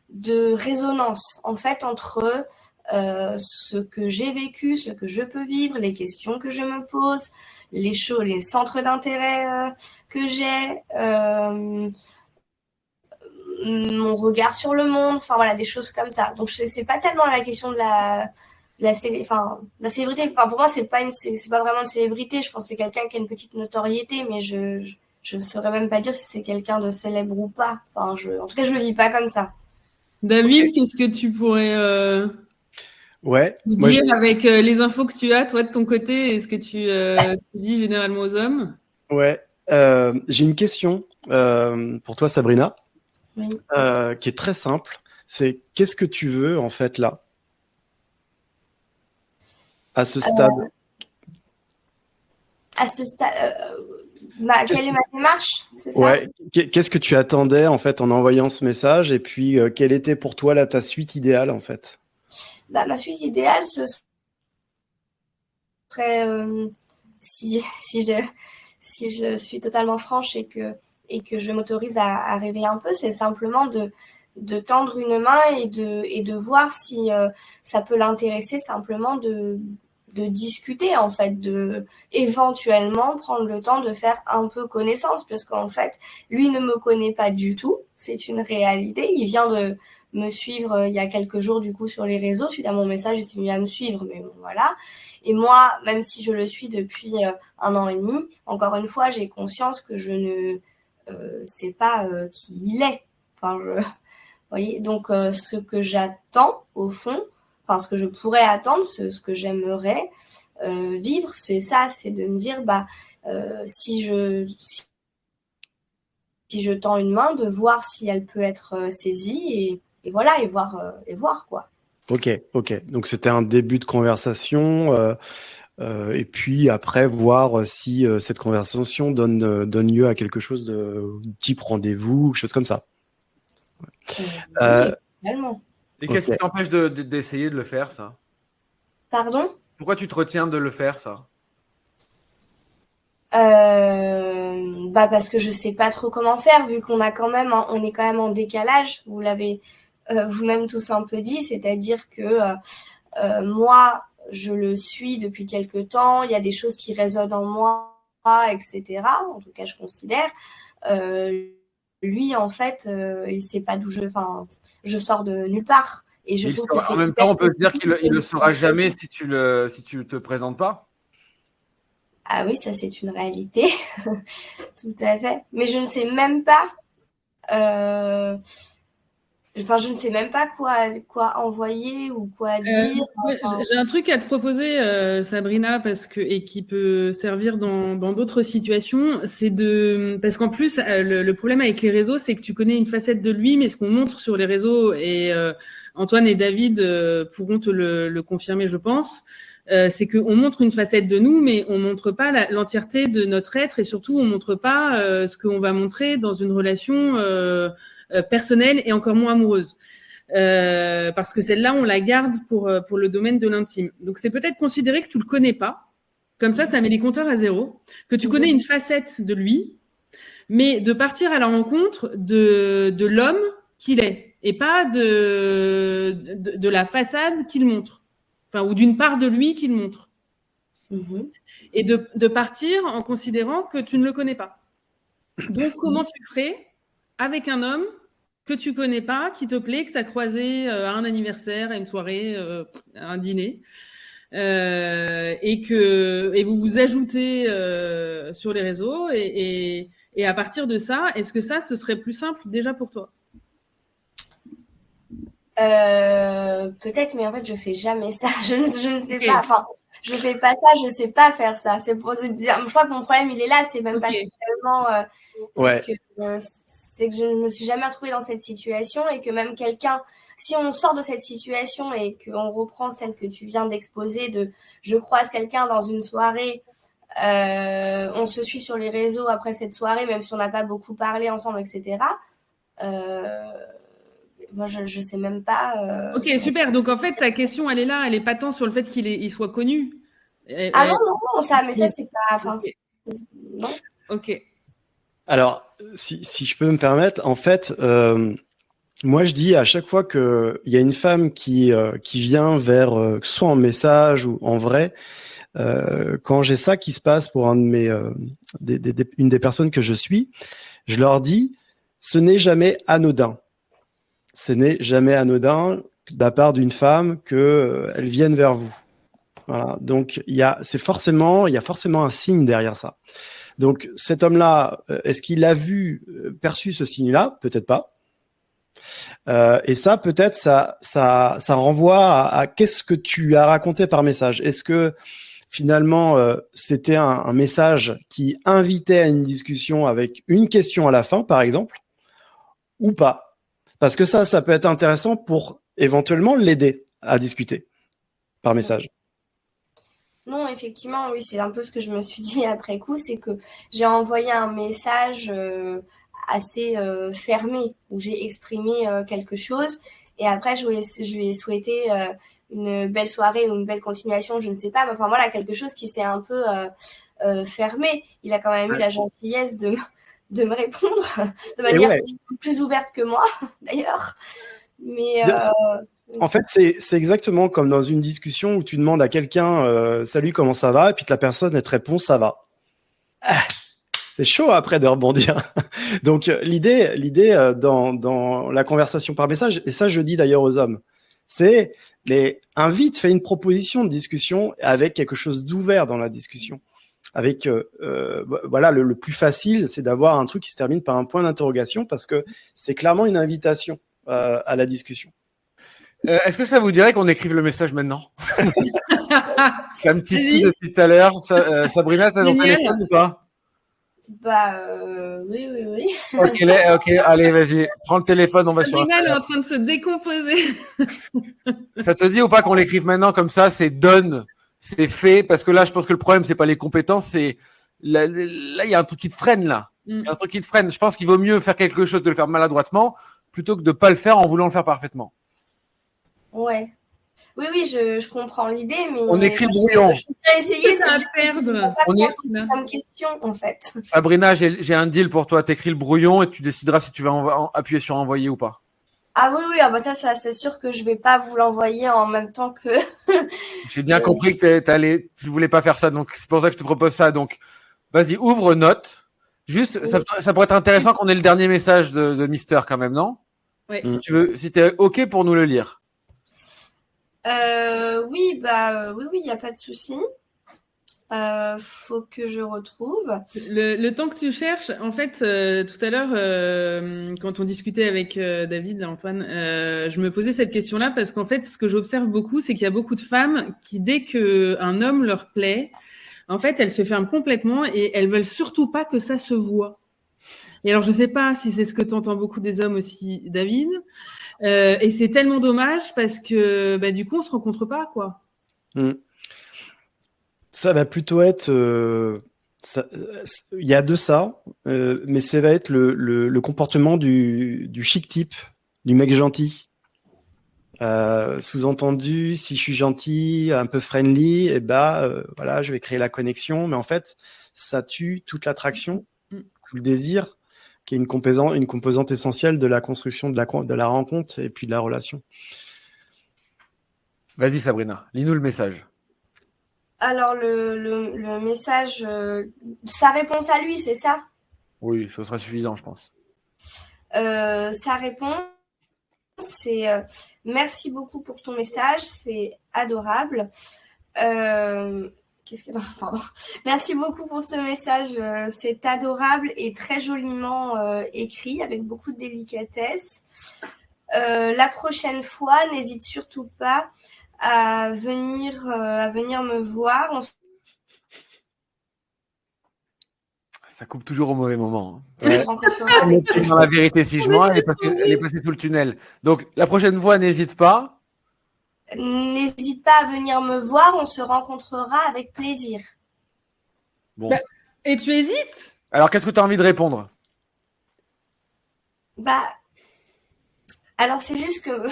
S4: de résonance, en fait, entre ce que j'ai vécu, ce que je peux vivre, les questions que je me pose, les centres d'intérêt que j'ai, mon regard sur le monde, enfin voilà, des choses comme ça. Donc c'est pas tellement la question de la célébrité. Enfin pour moi c'est pas vraiment une célébrité. Je pense que c'est quelqu'un qui a une petite notoriété, mais je saurais même pas dire si c'est quelqu'un de célèbre ou pas. Enfin en tout cas je le vis pas comme ça.
S2: David, qu'est-ce que tu pourrais dire avec les infos que tu as, toi, de ton côté, et ce que tu dis généralement aux hommes?
S3: Ouais, j'ai une question pour toi, Sabrina,
S4: oui.
S3: Qui est très simple. C'est qu'est-ce que tu veux, en fait, là, à ce stade?
S4: À ce stade, quelle est ma démarche, c'est ça?
S3: Ouais. Qu'est-ce que tu attendais, en fait, en envoyant ce message? Et puis, quelle était pour toi, là, ta suite idéale, en fait?
S4: Ma suite idéale, ce serait, si je suis totalement franche et que je m'autorise à rêver un peu, c'est simplement de tendre une main et de voir si ça peut l'intéresser, simplement de discuter, en fait, de éventuellement prendre le temps de faire un peu connaissance, parce qu'en fait, lui ne me connaît pas du tout, c'est une réalité. Il vient de me suivre il y a quelques jours, du coup, sur les réseaux, suite à mon message, il s'est mis à me suivre, mais bon, voilà. Et moi, même si je le suis depuis 1 an et demi, encore une fois, j'ai conscience que je ne sais pas qui il est. Enfin, vous voyez, donc ce que j'attends, au fond, enfin, ce que je pourrais attendre, ce que j'aimerais vivre, c'est ça, c'est de me dire, si je tends une main, de voir si elle peut être saisie et voilà, et voir quoi.
S3: Ok. Donc, c'était un début de conversation. Et puis après, voir si cette conversation donne lieu à quelque chose de type rendez-vous, quelque chose comme ça.
S4: Oui, finalement.
S1: Et qu'est-ce qui t'empêche d'essayer de le faire, ça?
S4: Pardon?
S1: Pourquoi tu te retiens de le faire, ça?
S4: Parce que je sais pas trop comment faire, vu qu'on est quand même en décalage. Vous l'avez vous-même tous un peu dit, c'est-à-dire que moi, je le suis depuis quelque temps. Il y a des choses qui résonnent en moi, etc. En tout cas, je considère. Lui, en fait, il sait pas d'où je sors de nulle part. Et je trouve que c'est
S1: en même temps, on peut se dire qu'il ne le saura jamais si tu te présentes pas.
S4: Ah oui, ça c'est une réalité, tout à fait. Mais je ne sais même pas, je ne sais même pas quoi envoyer ou quoi dire.
S2: J'ai un truc à te proposer, Sabrina, et qui peut servir dans d'autres situations, parce qu'en plus, le problème avec les réseaux, c'est que tu connais une facette de lui, mais ce qu'on montre sur les réseaux, et Antoine et David pourront te le confirmer, je pense, c'est qu'on montre une facette de nous, mais on montre pas l'entièreté de notre être, et surtout, on montre pas ce qu'on va montrer dans une relation personnelle et encore moins amoureuse. Parce que celle-là, on la garde pour le domaine de l'intime. Donc, c'est peut-être considérer que tu le connais pas. Comme ça met les compteurs à zéro. Que tu connais une facette de lui, mais de partir à la rencontre de l'homme qu'il est, et pas de la façade qu'il montre. Enfin, ou d'une part de lui qu'il montre. Et de partir en considérant que tu ne le connais pas. Donc, comment tu ferais avec un homme que tu connais pas, qui te plaît, que tu as croisé à un anniversaire, à une soirée, à un dîner, et vous vous ajoutez sur les réseaux, et à partir de ça, est-ce que ce serait plus simple déjà pour toi?
S4: Peut-être, mais en fait, je fais jamais ça. Je ne sais pas. Enfin, je fais pas ça. Je sais pas faire ça. C'est pour se dire. Je crois que mon problème, il est là. C'est même pas tellement. C'est que je ne me suis jamais retrouvée dans cette situation, et que même quelqu'un, si on sort de cette situation et qu'on reprend celle que tu viens d'exposer, je croise quelqu'un dans une soirée, on se suit sur les réseaux après cette soirée, même si on n'a pas beaucoup parlé ensemble, etc. Moi, je sais même pas.
S2: Ok, super. Donc, en fait, ta question, elle est là. Elle n'est pas tant sur le fait qu'il soit connu.
S4: Non, ça, mais ça, c'est pas. Non.
S2: Ok.
S3: Alors, si je peux me permettre, en fait, moi je dis à chaque fois qu'il y a une femme qui vient vers, que ce soit en message ou en vrai, quand j'ai ça qui se passe pour un de mes, une des personnes que je suis, je leur dis, ce n'est jamais anodin. Ce n'est jamais anodin de la part d'une femme que elle vienne vers vous. Voilà. Donc il y a forcément un signe derrière ça. Donc cet homme-là, est-ce qu'il a perçu ce signe-là? Peut-être pas. Et ça, peut-être, ça renvoie à qu'est-ce que tu as raconté par message. Est-ce que finalement, c'était un message qui invitait à une discussion avec une question à la fin, par exemple, ou pas? Parce que ça peut être intéressant pour éventuellement l'aider à discuter par message.
S4: Non, effectivement, oui, c'est un peu ce que je me suis dit après coup, c'est que j'ai envoyé un message assez fermé où j'ai exprimé quelque chose et après je lui ai souhaité une belle soirée ou une belle continuation, je ne sais pas, mais enfin voilà, quelque chose qui s'est un peu fermé. Il a quand même eu la gentillesse de me répondre de manière plus ouverte que moi, d'ailleurs. Mais
S3: en fait, c'est exactement comme dans une discussion où tu demandes à quelqu'un salut, comment ça va? Et puis la personne, elle te répond ça va. C'est chaud après de rebondir. Donc l'idée dans la conversation par message, et ça je dis d'ailleurs aux hommes, c'est fais une proposition de discussion avec quelque chose d'ouvert dans la discussion. Avec voilà, le plus facile, c'est d'avoir un truc qui se termine par un point d'interrogation parce que c'est clairement une invitation à la discussion.
S1: Est-ce que ça vous dirait qu'on écrive le message maintenant? Ça me titille depuis tout à l'heure. Sabrina, t'as ton téléphone ou pas?
S4: Oui.
S1: Ok, allez, vas-y. Prends le téléphone, on va sur
S2: Sabrina, elle est en train de se décomposer.
S1: Ça te dit ou pas qu'on l'écrive maintenant comme ça? C'est done, c'est fait. Parce que là, je pense que le problème, c'est pas les compétences, c'est là, il y a un truc qui te freine là. Il y a un truc qui te freine. Je pense qu'il vaut mieux faire quelque chose de le faire maladroitement plutôt que de pas le faire en voulant le faire parfaitement.
S4: Ouais. Oui, je comprends l'idée, mais
S1: on écrit le brouillon.
S4: Je voudrais essayer
S2: ça à perdre.
S4: Comme question, en fait.
S1: Sabrina, j'ai un deal pour toi. T'écris le brouillon et tu décideras si tu vas appuyer sur envoyer ou pas.
S4: Ah oui, ça c'est sûr que je vais pas vous l'envoyer en même temps que.
S1: J'ai bien compris que tu voulais pas faire ça, donc c'est pour ça que je te propose ça. Donc, vas-y, ouvre note. Juste, oui. ça pourrait être intéressant qu'on ait le dernier message de Mister quand même, non?
S2: Oui.
S1: Si t'es ok pour nous le lire.
S4: Oui, il n'y a pas de souci. Faut que je retrouve.
S2: Le temps que tu cherches, en fait, tout à l'heure, quand on discutait avec David, Antoine, je me posais cette question-là parce qu'en fait, ce que j'observe beaucoup, c'est qu'il y a beaucoup de femmes qui, dès qu'un homme leur plaît, en fait, elles se ferment complètement et elles veulent surtout pas que ça se voit. Et alors, je sais pas si c'est ce que tu entends beaucoup des hommes aussi, David. Et c'est tellement dommage parce que du coup, on se rencontre pas, quoi.
S3: Ça va plutôt être... il y a de ça, mais ça va être le comportement du chic type, du mec gentil. Sous-entendu, si je suis gentil, un peu friendly, voilà, je vais créer la connexion. Mais en fait, ça tue toute l'attraction, tout le désir, qui est une composante essentielle de la construction de la rencontre et puis de la relation.
S1: Vas-y Sabrina, lis-nous le message.
S4: Alors le message, sa réponse à lui, c'est ça?
S1: Oui, ce sera suffisant, je pense.
S4: Sa réponse, c'est merci beaucoup pour ton message, c'est adorable. Merci beaucoup pour ce message, c'est adorable et très joliment écrit avec beaucoup de délicatesse. La prochaine fois, n'hésite surtout pas à venir me voir.
S1: Ça coupe toujours au mauvais moment.
S3: Ouais.
S1: Dans la vérité, si je mens, elle est passée sous le tunnel. Donc, la prochaine fois, n'hésite pas.
S4: N'hésite pas à venir me voir, on se rencontrera avec plaisir.
S1: Bon.
S2: Et tu hésites?
S1: Alors, qu'est-ce que tu as envie de répondre?
S4: Alors c'est juste que...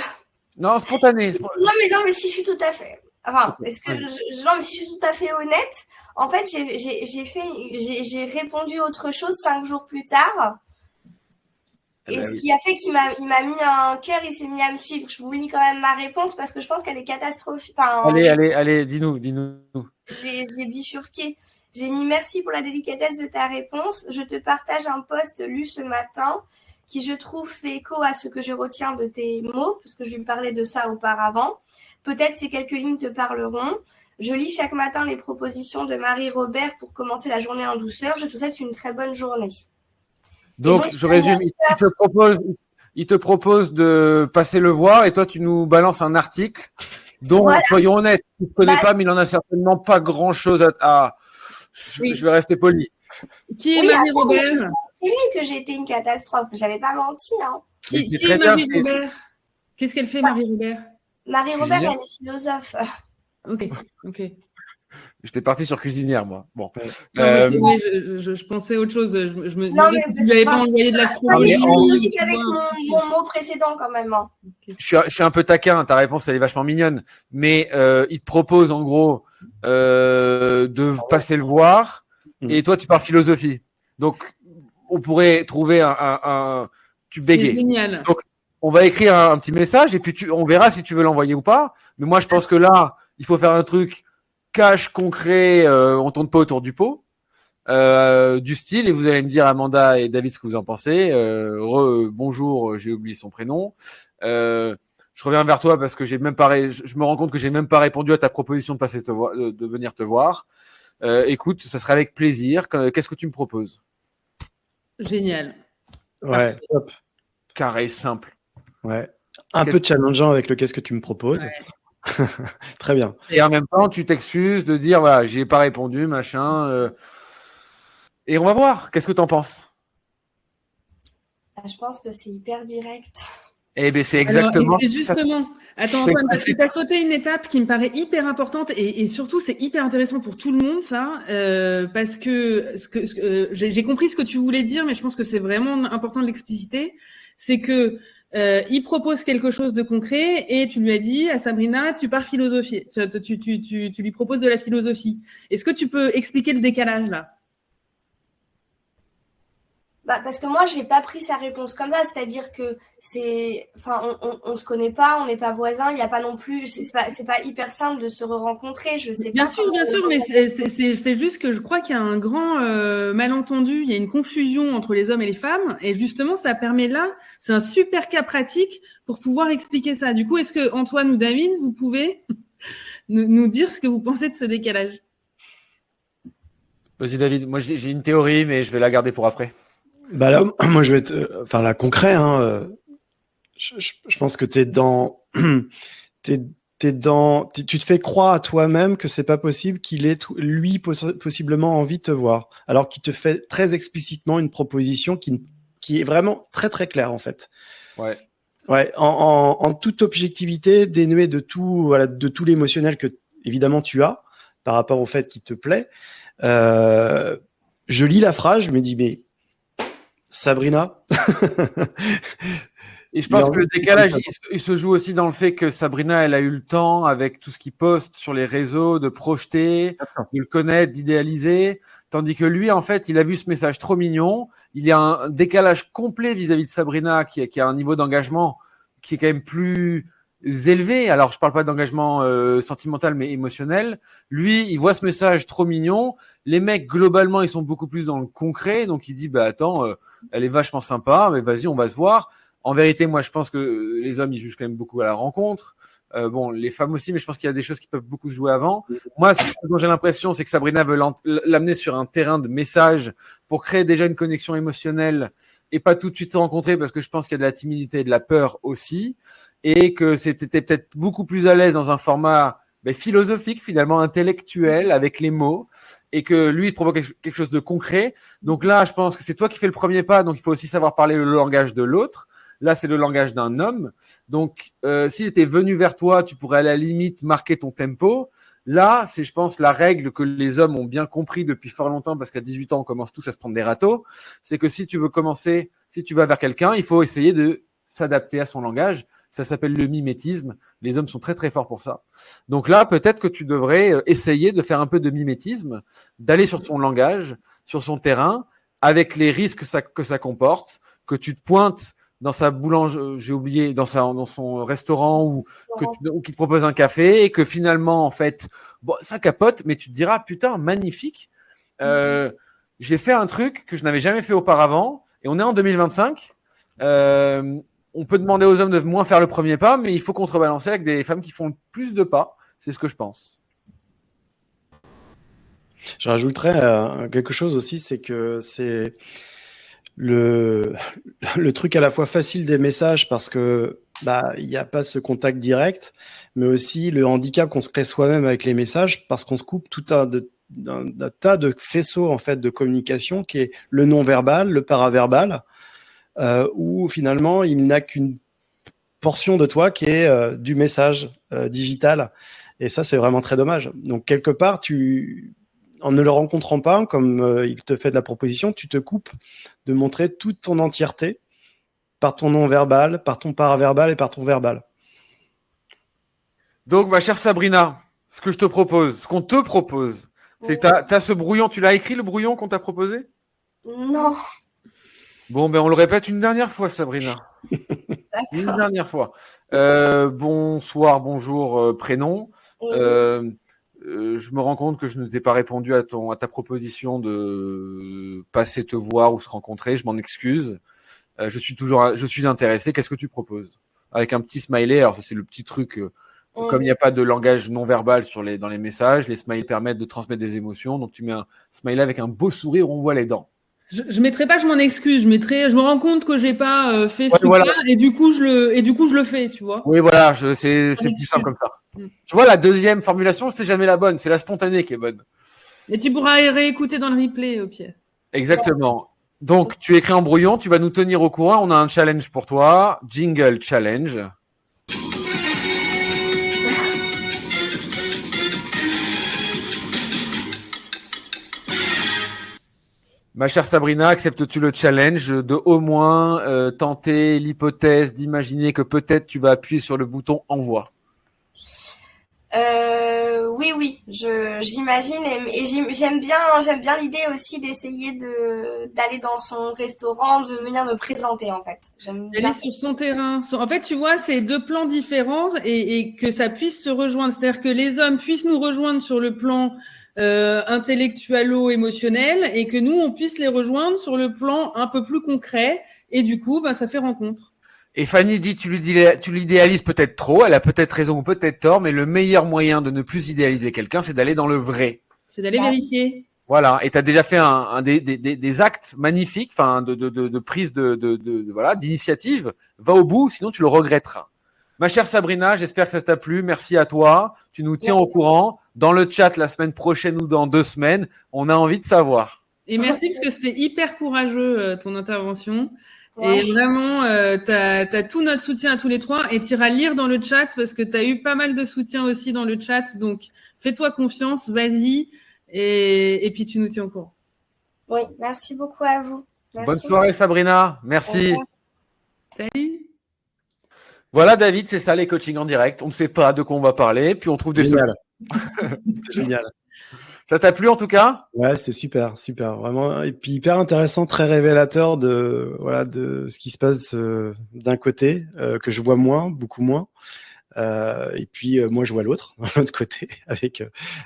S1: Non, spontané.
S4: Non, mais si, je suis tout à fait... Enfin, est-ce que non, mais si je suis tout à fait honnête, en fait, j'ai répondu autre chose 5 jours plus tard. Et ce qui a fait qu'il m'a mis un cœur, il s'est mis à me suivre. Je vous lis quand même ma réponse parce que je pense qu'elle est catastrophique. Enfin,
S1: allez, dis-nous.
S4: J'ai bifurqué. J'ai mis merci pour la délicatesse de ta réponse. Je te partage un post lu ce matin qui, je trouve, fait écho à ce que je retiens de tes mots, parce que je lui parlais de ça auparavant. Peut-être ces quelques lignes te parleront. Je lis chaque matin les propositions de Marie-Robert pour commencer la journée en douceur. Je te souhaite une très bonne journée.
S1: Donc je résume, il te propose de passer le voir et toi, tu nous balances un article dont, voilà. Soyons honnêtes, tu ne connais pas, mais il en a certainement pas grand-chose à... Je vais rester poli.
S2: Qui est Marie-Robert?
S4: C'est lui que j'ai été une catastrophe. Je n'avais pas menti. Hein.
S2: Qui est Marie-Robert? Qu'est-ce qu'elle fait, Marie-Robert?
S4: Marie-Robert, elle est philosophe.
S2: Ok.
S1: J'étais parti sur cuisinière, moi. Bon.
S2: Je pensais autre chose. Je me disais si tu n'avais pas envoyé de l'astrologie.
S4: C'est logique avec mon mot précédent, quand même. Hein.
S1: Okay. Je suis un peu taquin. Ta réponse, elle est vachement mignonne. Mais il te propose, en gros, de passer le voir. Et toi, tu pars philosophie. Donc, on pourrait trouver tu bégayes.
S2: C'est génial.
S1: Donc, on va écrire un petit message et puis on verra si tu veux l'envoyer ou pas. Mais moi, je pense que là, il faut faire un truc cash, concret, on tourne pas autour du pot, du style, et vous allez me dire, Amanda et David, ce que vous en pensez. Bonjour, j'ai oublié son prénom. Je reviens vers toi parce que je me rends compte que j'ai même pas répondu à ta proposition de passer de venir te voir. Écoute, ça serait avec plaisir. Qu'est-ce que tu me proposes?
S2: Génial.
S3: Ouais, top.
S1: Carré, simple.
S3: Ouais. Un peu challengeant avec le qu'est-ce que tu me proposes. Ouais. Très bien.
S1: Et en même temps, tu t'excuses de dire, voilà, j'y ai pas répondu, machin. Et on va voir. Qu'est-ce que tu en penses?
S4: Je pense que c'est hyper direct.
S1: Eh bien, c'est exactement.
S2: Alors, c'est justement. Attends, Antoine, parce que tu as sauté une étape qui me paraît hyper importante et surtout, c'est hyper intéressant pour tout le monde, ça. Parce que, j'ai compris ce que tu voulais dire, mais je pense que c'est vraiment important de l'expliciter. C'est que il propose quelque chose de concret et tu lui as dit à Sabrina, tu pars philosophier. Tu lui proposes de la philosophie. Est-ce que tu peux expliquer le décalage là?
S4: Parce que moi, j'ai pas pris sa réponse comme ça. C'est-à-dire que on se connaît pas, on n'est pas voisins. Il y a pas non plus, c'est pas hyper simple de se rencontrer. Je sais
S2: bien
S4: pas.
S2: Bien sûr, mais c'est juste que je crois qu'il y a un grand malentendu. Il y a une confusion entre les hommes et les femmes, et justement, ça permet là, c'est un super cas pratique pour pouvoir expliquer ça. Du coup, est-ce que Antoine ou David, vous pouvez nous dire ce que vous pensez de ce décalage?
S1: Vas-y, David. Moi, j'ai une théorie, mais je vais la garder pour après.
S3: Bah là, moi je vais être, là concret. Hein, je pense que tu te fais croire à toi-même que c'est pas possible qu'il ait lui possiblement envie de te voir, alors qu'il te fait très explicitement une proposition qui est vraiment très très claire en fait.
S1: Ouais.
S3: Ouais, en toute objectivité, dénuée de tout, de tout l'émotionnel que évidemment tu as par rapport au fait qu'il te plaît. Je lis la phrase, je me dis mais Sabrina.
S1: Et je pense que le décalage, il se joue aussi dans le fait que Sabrina, elle a eu le temps, avec tout ce qu'il poste sur les réseaux, de projeter, de le connaître, d'idéaliser. Tandis que lui, en fait, il a vu ce message trop mignon. Il y a un décalage complet vis-à-vis de Sabrina, qui a un niveau d'engagement qui est quand même plus élevé. Alors, je parle pas d'engagement sentimental, mais émotionnel. Lui, il voit ce message trop mignon. Les mecs, globalement, ils sont beaucoup plus dans le concret. Donc, il dit, attends, elle est vachement sympa, mais vas-y, on va se voir. En vérité, moi, je pense que les hommes, ils jugent quand même beaucoup à la rencontre. Les femmes aussi, mais je pense qu'il y a des choses qui peuvent beaucoup se jouer avant. Moi, ce dont j'ai l'impression, c'est que Sabrina veut l'amener sur un terrain de message pour créer déjà une connexion émotionnelle et pas tout de suite se rencontrer, parce que je pense qu'il y a de la timidité et de la peur aussi, et que c'était peut-être beaucoup plus à l'aise dans un format philosophique, finalement intellectuel, avec les mots, et que lui, il provoque quelque chose de concret. Donc là, je pense que c'est toi qui fais le premier pas, donc il faut aussi savoir parler le langage de l'autre. Là, c'est le langage d'un homme. Donc, s'il était venu vers toi, tu pourrais à la limite marquer ton tempo. Là, c'est, je pense, la règle que les hommes ont bien compris depuis fort longtemps, parce qu'à 18 ans, on commence tous à se prendre des râteaux. C'est que si tu vas vers quelqu'un, il faut essayer de s'adapter à son langage. Ça s'appelle le mimétisme. Les hommes sont très très forts pour ça. Donc là, peut-être que tu devrais essayer de faire un peu de mimétisme, d'aller sur son langage, sur son terrain, avec les risques que ça comporte, que tu te pointes dans sa boulangerie, j'ai oublié, dans son restaurant ou qui te propose un café et que finalement, en fait, bon, ça capote, mais tu te diras, putain, magnifique. J'ai fait un truc que je n'avais jamais fait auparavant et on est en 2025. On peut demander aux hommes de moins faire le premier pas, mais il faut contrebalancer avec des femmes qui font plus de pas. C'est ce que je pense.
S3: Je rajouterais quelque chose aussi, c'est que c'est le truc à la fois facile des messages parce que il n'y a pas ce contact direct, mais aussi le handicap qu'on se crée soi-même avec les messages parce qu'on se coupe tout un tas de faisceaux en fait de communication qui est le non-verbal, le paraverbal, où finalement il n'a qu'une portion de toi qui est du message digital, et ça c'est vraiment très dommage. Donc quelque part en ne le rencontrant pas, comme il te fait de la proposition, tu te coupes de montrer toute ton entièreté par ton non-verbal, par ton paraverbal et par ton verbal.
S1: Donc, ma chère Sabrina, ce qu'on te propose, c'est que t'as ce brouillon. Tu l'as écrit, le brouillon qu'on t'a proposé?
S4: Non.
S1: Bon, on le répète une dernière fois, Sabrina. Une dernière fois. Bonsoir, bonjour, prénom. Je me rends compte que je ne t'ai pas répondu à ta proposition de passer te voir ou se rencontrer. Je m'en excuse. Je suis intéressé. Qu'est-ce que tu proposes? Avec un petit smiley. Alors ça, c'est le petit truc. Comme il n'y a pas de langage non verbal dans les messages, les smileys permettent de transmettre des émotions. Donc tu mets un smiley avec un beau sourire où on voit les dents.
S2: Je mettrai pas, je m'en excuse. Je me rends compte que j'ai pas fait ce truc-là, voilà. et du coup je le fais, tu vois.
S1: Oui, voilà, c'est plus simple comme ça. Tu vois, la deuxième formulation, c'est jamais la bonne, c'est la spontanée qui est bonne.
S2: Et tu pourras réécouter dans le replay, Pierre.
S1: Exactement. Donc, tu écris en brouillon, tu vas nous tenir au courant. On a un challenge pour toi. Jingle challenge. Ma chère Sabrina, acceptes-tu le challenge de au moins tenter l'hypothèse d'imaginer que peut-être tu vas appuyer sur le bouton envoi?
S4: Oui, j'imagine et j'aime bien l'idée aussi d'essayer d'aller dans son restaurant, de venir me présenter en fait.
S2: Aller sur son terrain. En fait, tu vois, c'est deux plans différents et que ça puisse se rejoindre. C'est-à-dire que les hommes puissent nous rejoindre sur le plan intellectualo-émotionnel et que nous, on puisse les rejoindre sur le plan un peu plus concret et du coup, ça fait rencontre.
S1: Et Fanny dit, tu l'idéalises peut-être trop, elle a peut-être raison ou peut-être tort, mais le meilleur moyen de ne plus idéaliser quelqu'un, c'est d'aller dans le vrai.
S2: C'est d'aller vérifier.
S1: Voilà. Et tu as déjà fait des actes magnifiques, de prise d'initiative. Va au bout, sinon tu le regretteras. Ma chère Sabrina, j'espère que ça t'a plu. Merci à toi. Tu nous tiens au courant. Dans le chat la semaine prochaine ou dans 2 semaines, on a envie de savoir.
S2: Et merci parce que c'était hyper courageux, ton intervention. Et vraiment, t'as tout notre soutien à tous les trois et tu iras lire dans le chat parce que t'as eu pas mal de soutien aussi dans le chat. Donc, fais-toi confiance, vas-y et puis tu nous tiens au courant.
S4: Oui, merci beaucoup à vous. Merci.
S1: Bonne soirée Sabrina, merci.
S2: Salut.
S1: Voilà David, c'est ça les coachings en direct. On ne sait pas de quoi on va parler, puis on trouve des solutions.
S3: C'est génial.
S1: Ça t'a plu en tout cas?
S3: Ouais, c'était super, vraiment. Et puis hyper intéressant, très révélateur de ce qui se passe d'un côté, que je vois beaucoup moins. Et puis moi je vois l'autre côté avec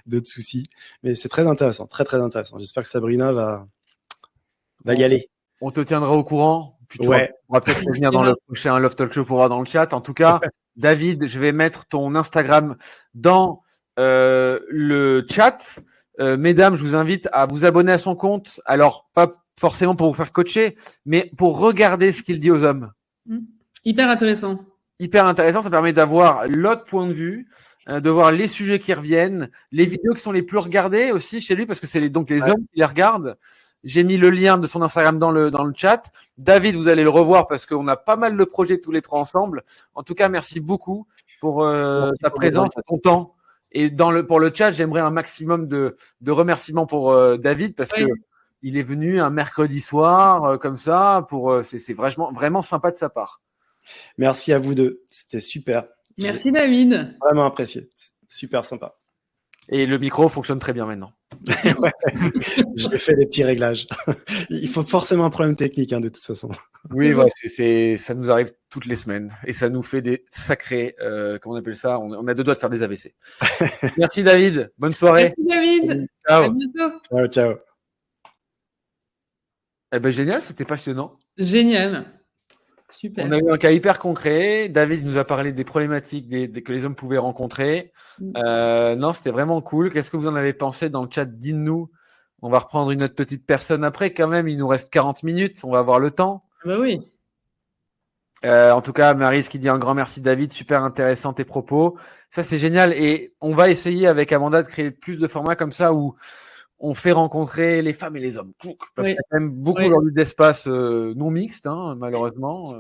S3: d'autres soucis. Mais c'est très intéressant, très très intéressant. J'espère que Sabrina va y aller.
S1: On te tiendra au courant. Puis tu pourras peut-être revenir dans le prochain Love Talk Show pour voir dans le chat. En tout cas, David, je vais mettre ton Instagram dans le chat. Mesdames, je vous invite à vous abonner à son compte. Alors, pas forcément pour vous faire coacher, mais pour regarder ce qu'il dit aux hommes.
S2: Hyper intéressant.
S1: Hyper intéressant. Ça permet d'avoir l'autre point de vue, de voir les sujets qui reviennent, les vidéos qui sont les plus regardées aussi chez lui, parce que c'est les hommes qui les regardent. J'ai mis le lien de son Instagram dans le chat. David, vous allez le revoir parce qu'on a pas mal de projets tous les trois ensemble. En tout cas, merci beaucoup pour ta présence, ton temps. Et pour le chat, j'aimerais un maximum de remerciements pour David parce que il est venu un mercredi soir comme ça. C'est vraiment sympa de sa part.
S3: Merci à vous deux. C'était super.
S2: Merci David.
S3: Vraiment apprécié. Super sympa.
S1: Et le micro fonctionne très bien maintenant.
S3: Ouais, j'ai fait des petits réglages. Il faut forcément un problème technique, de toute façon.
S1: Oui, ouais, ça nous arrive toutes les semaines et ça nous fait des sacrés, comment on appelle ça, on a deux doigts de faire des AVC. Merci David, bonne soirée.
S2: Merci David.
S1: Ciao.
S2: À bientôt.
S3: Ciao, ciao.
S1: Eh ben, génial, c'était passionnant.
S2: Génial. Super.
S1: On a eu un cas hyper concret. David nous a parlé des problématiques que les hommes pouvaient rencontrer. Non, c'était vraiment cool. Qu'est-ce que vous en avez pensé dans le chat? Dites-nous. On va reprendre une autre petite personne après quand même. Il nous reste 40 minutes. On va avoir le temps.
S2: Bah oui.
S1: En tout cas, Maryse qui dit un grand merci David. Super intéressant tes propos. Ça, c'est génial. Et on va essayer avec Amanda de créer plus de formats comme ça où on fait rencontrer les femmes et les hommes. Parce qu'il y a quand même beaucoup aujourd'hui d'espaces non mixtes, malheureusement.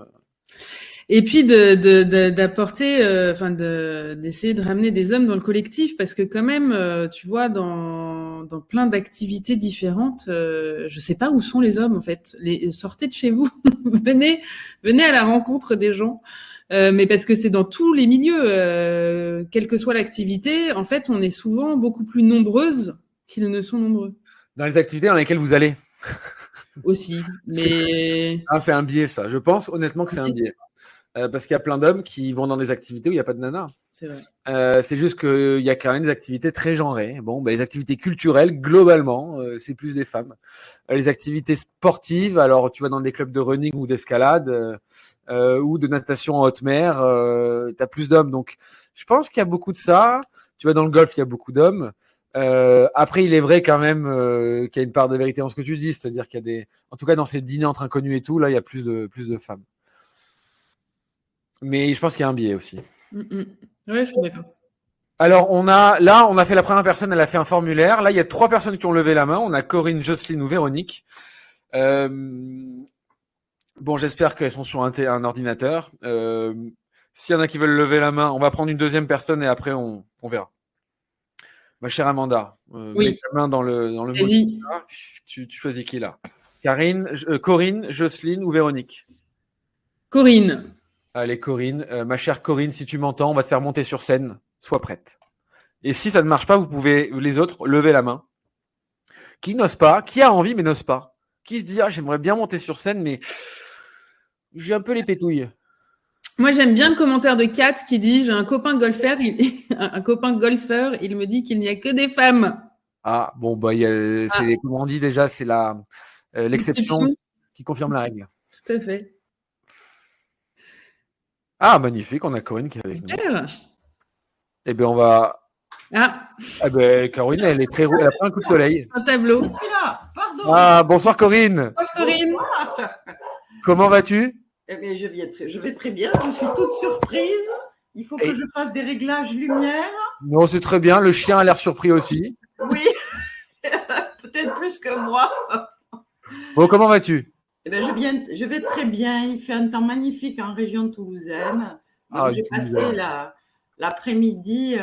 S2: Et puis d'apporter, d'essayer de ramener des hommes dans le collectif, parce que quand même, tu vois, dans plein d'activités différentes, je sais pas où sont les hommes en fait. Sortez de chez vous, venez à la rencontre des gens. Mais parce que c'est dans tous les milieux, quelle que soit l'activité, en fait, on est souvent beaucoup plus nombreuses qu'ils ne sont nombreux.
S1: Dans les activités dans lesquelles vous allez.
S2: Aussi, mais...
S1: c'est un biais, ça. Je pense honnêtement que c'est un biais. Parce qu'il y a plein d'hommes qui vont dans des activités où il n'y a pas de nanas.
S2: C'est vrai.
S1: C'est juste qu'il y a quand même des activités très genrées. Bon, les activités culturelles, globalement, c'est plus des femmes. Les activités sportives, alors tu vas dans des clubs de running ou d'escalade ou de natation en haute mer, tu as plus d'hommes. Donc, je pense qu'il y a beaucoup de ça. Tu vas dans le golf, il y a beaucoup d'hommes. Après, il est vrai quand même qu'il y a une part de vérité dans ce que tu dis, c'est-à-dire qu'il y a en tout cas dans ces dîners entre inconnus et tout, là, il y a plus de femmes. Mais je pense qu'il y a un biais aussi.
S2: Ouais, je suis d'accord.
S1: Alors, on a fait la première personne, elle a fait un formulaire. Là, il y a 3 personnes qui ont levé la main. On a Corinne, Jocelyne ou Véronique. Bon, j'espère qu'elles sont sur un ordinateur. S'il y en a qui veulent lever la main, on va prendre une deuxième personne et après, on verra. Ma chère Amanda, mets ta main dans le
S2: Vas-y.
S1: Tu choisis qui là? Corinne, Jocelyne ou Véronique?
S2: Corinne.
S1: Allez, Corinne. Ma chère Corinne, si tu m'entends, on va te faire monter sur scène. Sois prête. Et si ça ne marche pas, vous pouvez, les autres, lever la main. Qui n'ose pas? Qui a envie mais n'ose pas? Qui se dit, j'aimerais bien monter sur scène, mais j'ai un peu les pétouilles.
S2: Moi, j'aime bien le commentaire de Kat qui dit, j'ai un copain golfeur, il me dit qu'il n'y a que des femmes.
S1: Ah, bon, c'est, comment on dit déjà, c'est l'exception qui confirme la règle.
S2: Tout à fait.
S1: Ah, magnifique, on a Corinne qui est avec nous. Eh bien, on va... Corinne, elle est très rouge, elle a pris un coup de soleil.
S2: Un tableau.
S5: Je suis là, pardon.
S1: Ah, bonsoir Corinne.
S2: Bonsoir Corinne.
S5: Bonsoir.
S1: Comment vas-tu?
S5: Eh bien, je vais très bien, je suis toute surprise. Il faut que je fasse des réglages lumière.
S1: Non, c'est très bien, le chien a l'air surpris aussi.
S5: Oui, peut-être plus que moi.
S1: Bon, comment vas-tu?
S5: Eh bien, je vais très bien. Il fait un temps magnifique en région toulousaine. J'ai passé l'après-midi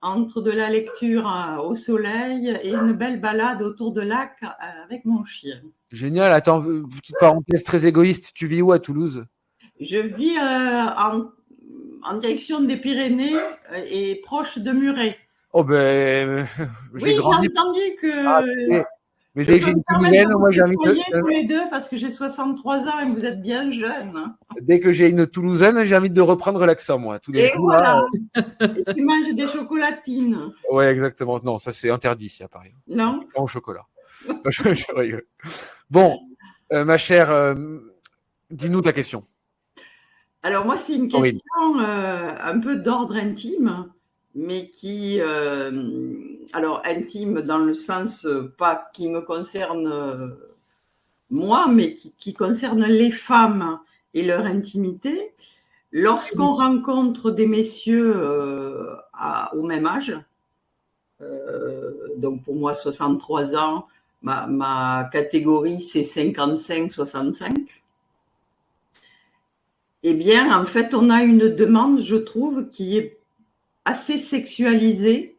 S5: entre de la lecture au soleil et une belle balade autour de lac avec mon chien.
S1: Génial. Attends, petite parenthèse très égoïste. Tu vis où à Toulouse?
S5: Je vis en direction des Pyrénées et proche de Muret.
S1: Oh ben,
S5: j'ai entendu que...
S1: mais dès que j'ai une Toulousaine, moi j'ai envie
S5: de... tous les deux parce que j'ai 63 ans et vous êtes bien jeune.
S1: Dès que j'ai une Toulousaine, j'ai envie de reprendre l'accent, moi. Tous les
S5: et
S1: jours,
S5: voilà. Et tu manges des chocolatines.
S1: Ouais, exactement. Non, ça c'est interdit ici à Paris.
S5: Non.
S1: Pas au chocolat. je rigole. Bon, ma chère, dis-nous ta question.
S5: Alors moi, c'est une question un peu d'ordre intime, mais qui, alors intime dans le sens pas qui me concerne moi, mais qui concerne les femmes et leur intimité. Lorsqu'on rencontre des messieurs au même âge, donc pour moi 63 ans, ma catégorie c'est 55-65. Eh bien, en fait, on a une demande, je trouve, qui est assez sexualisée,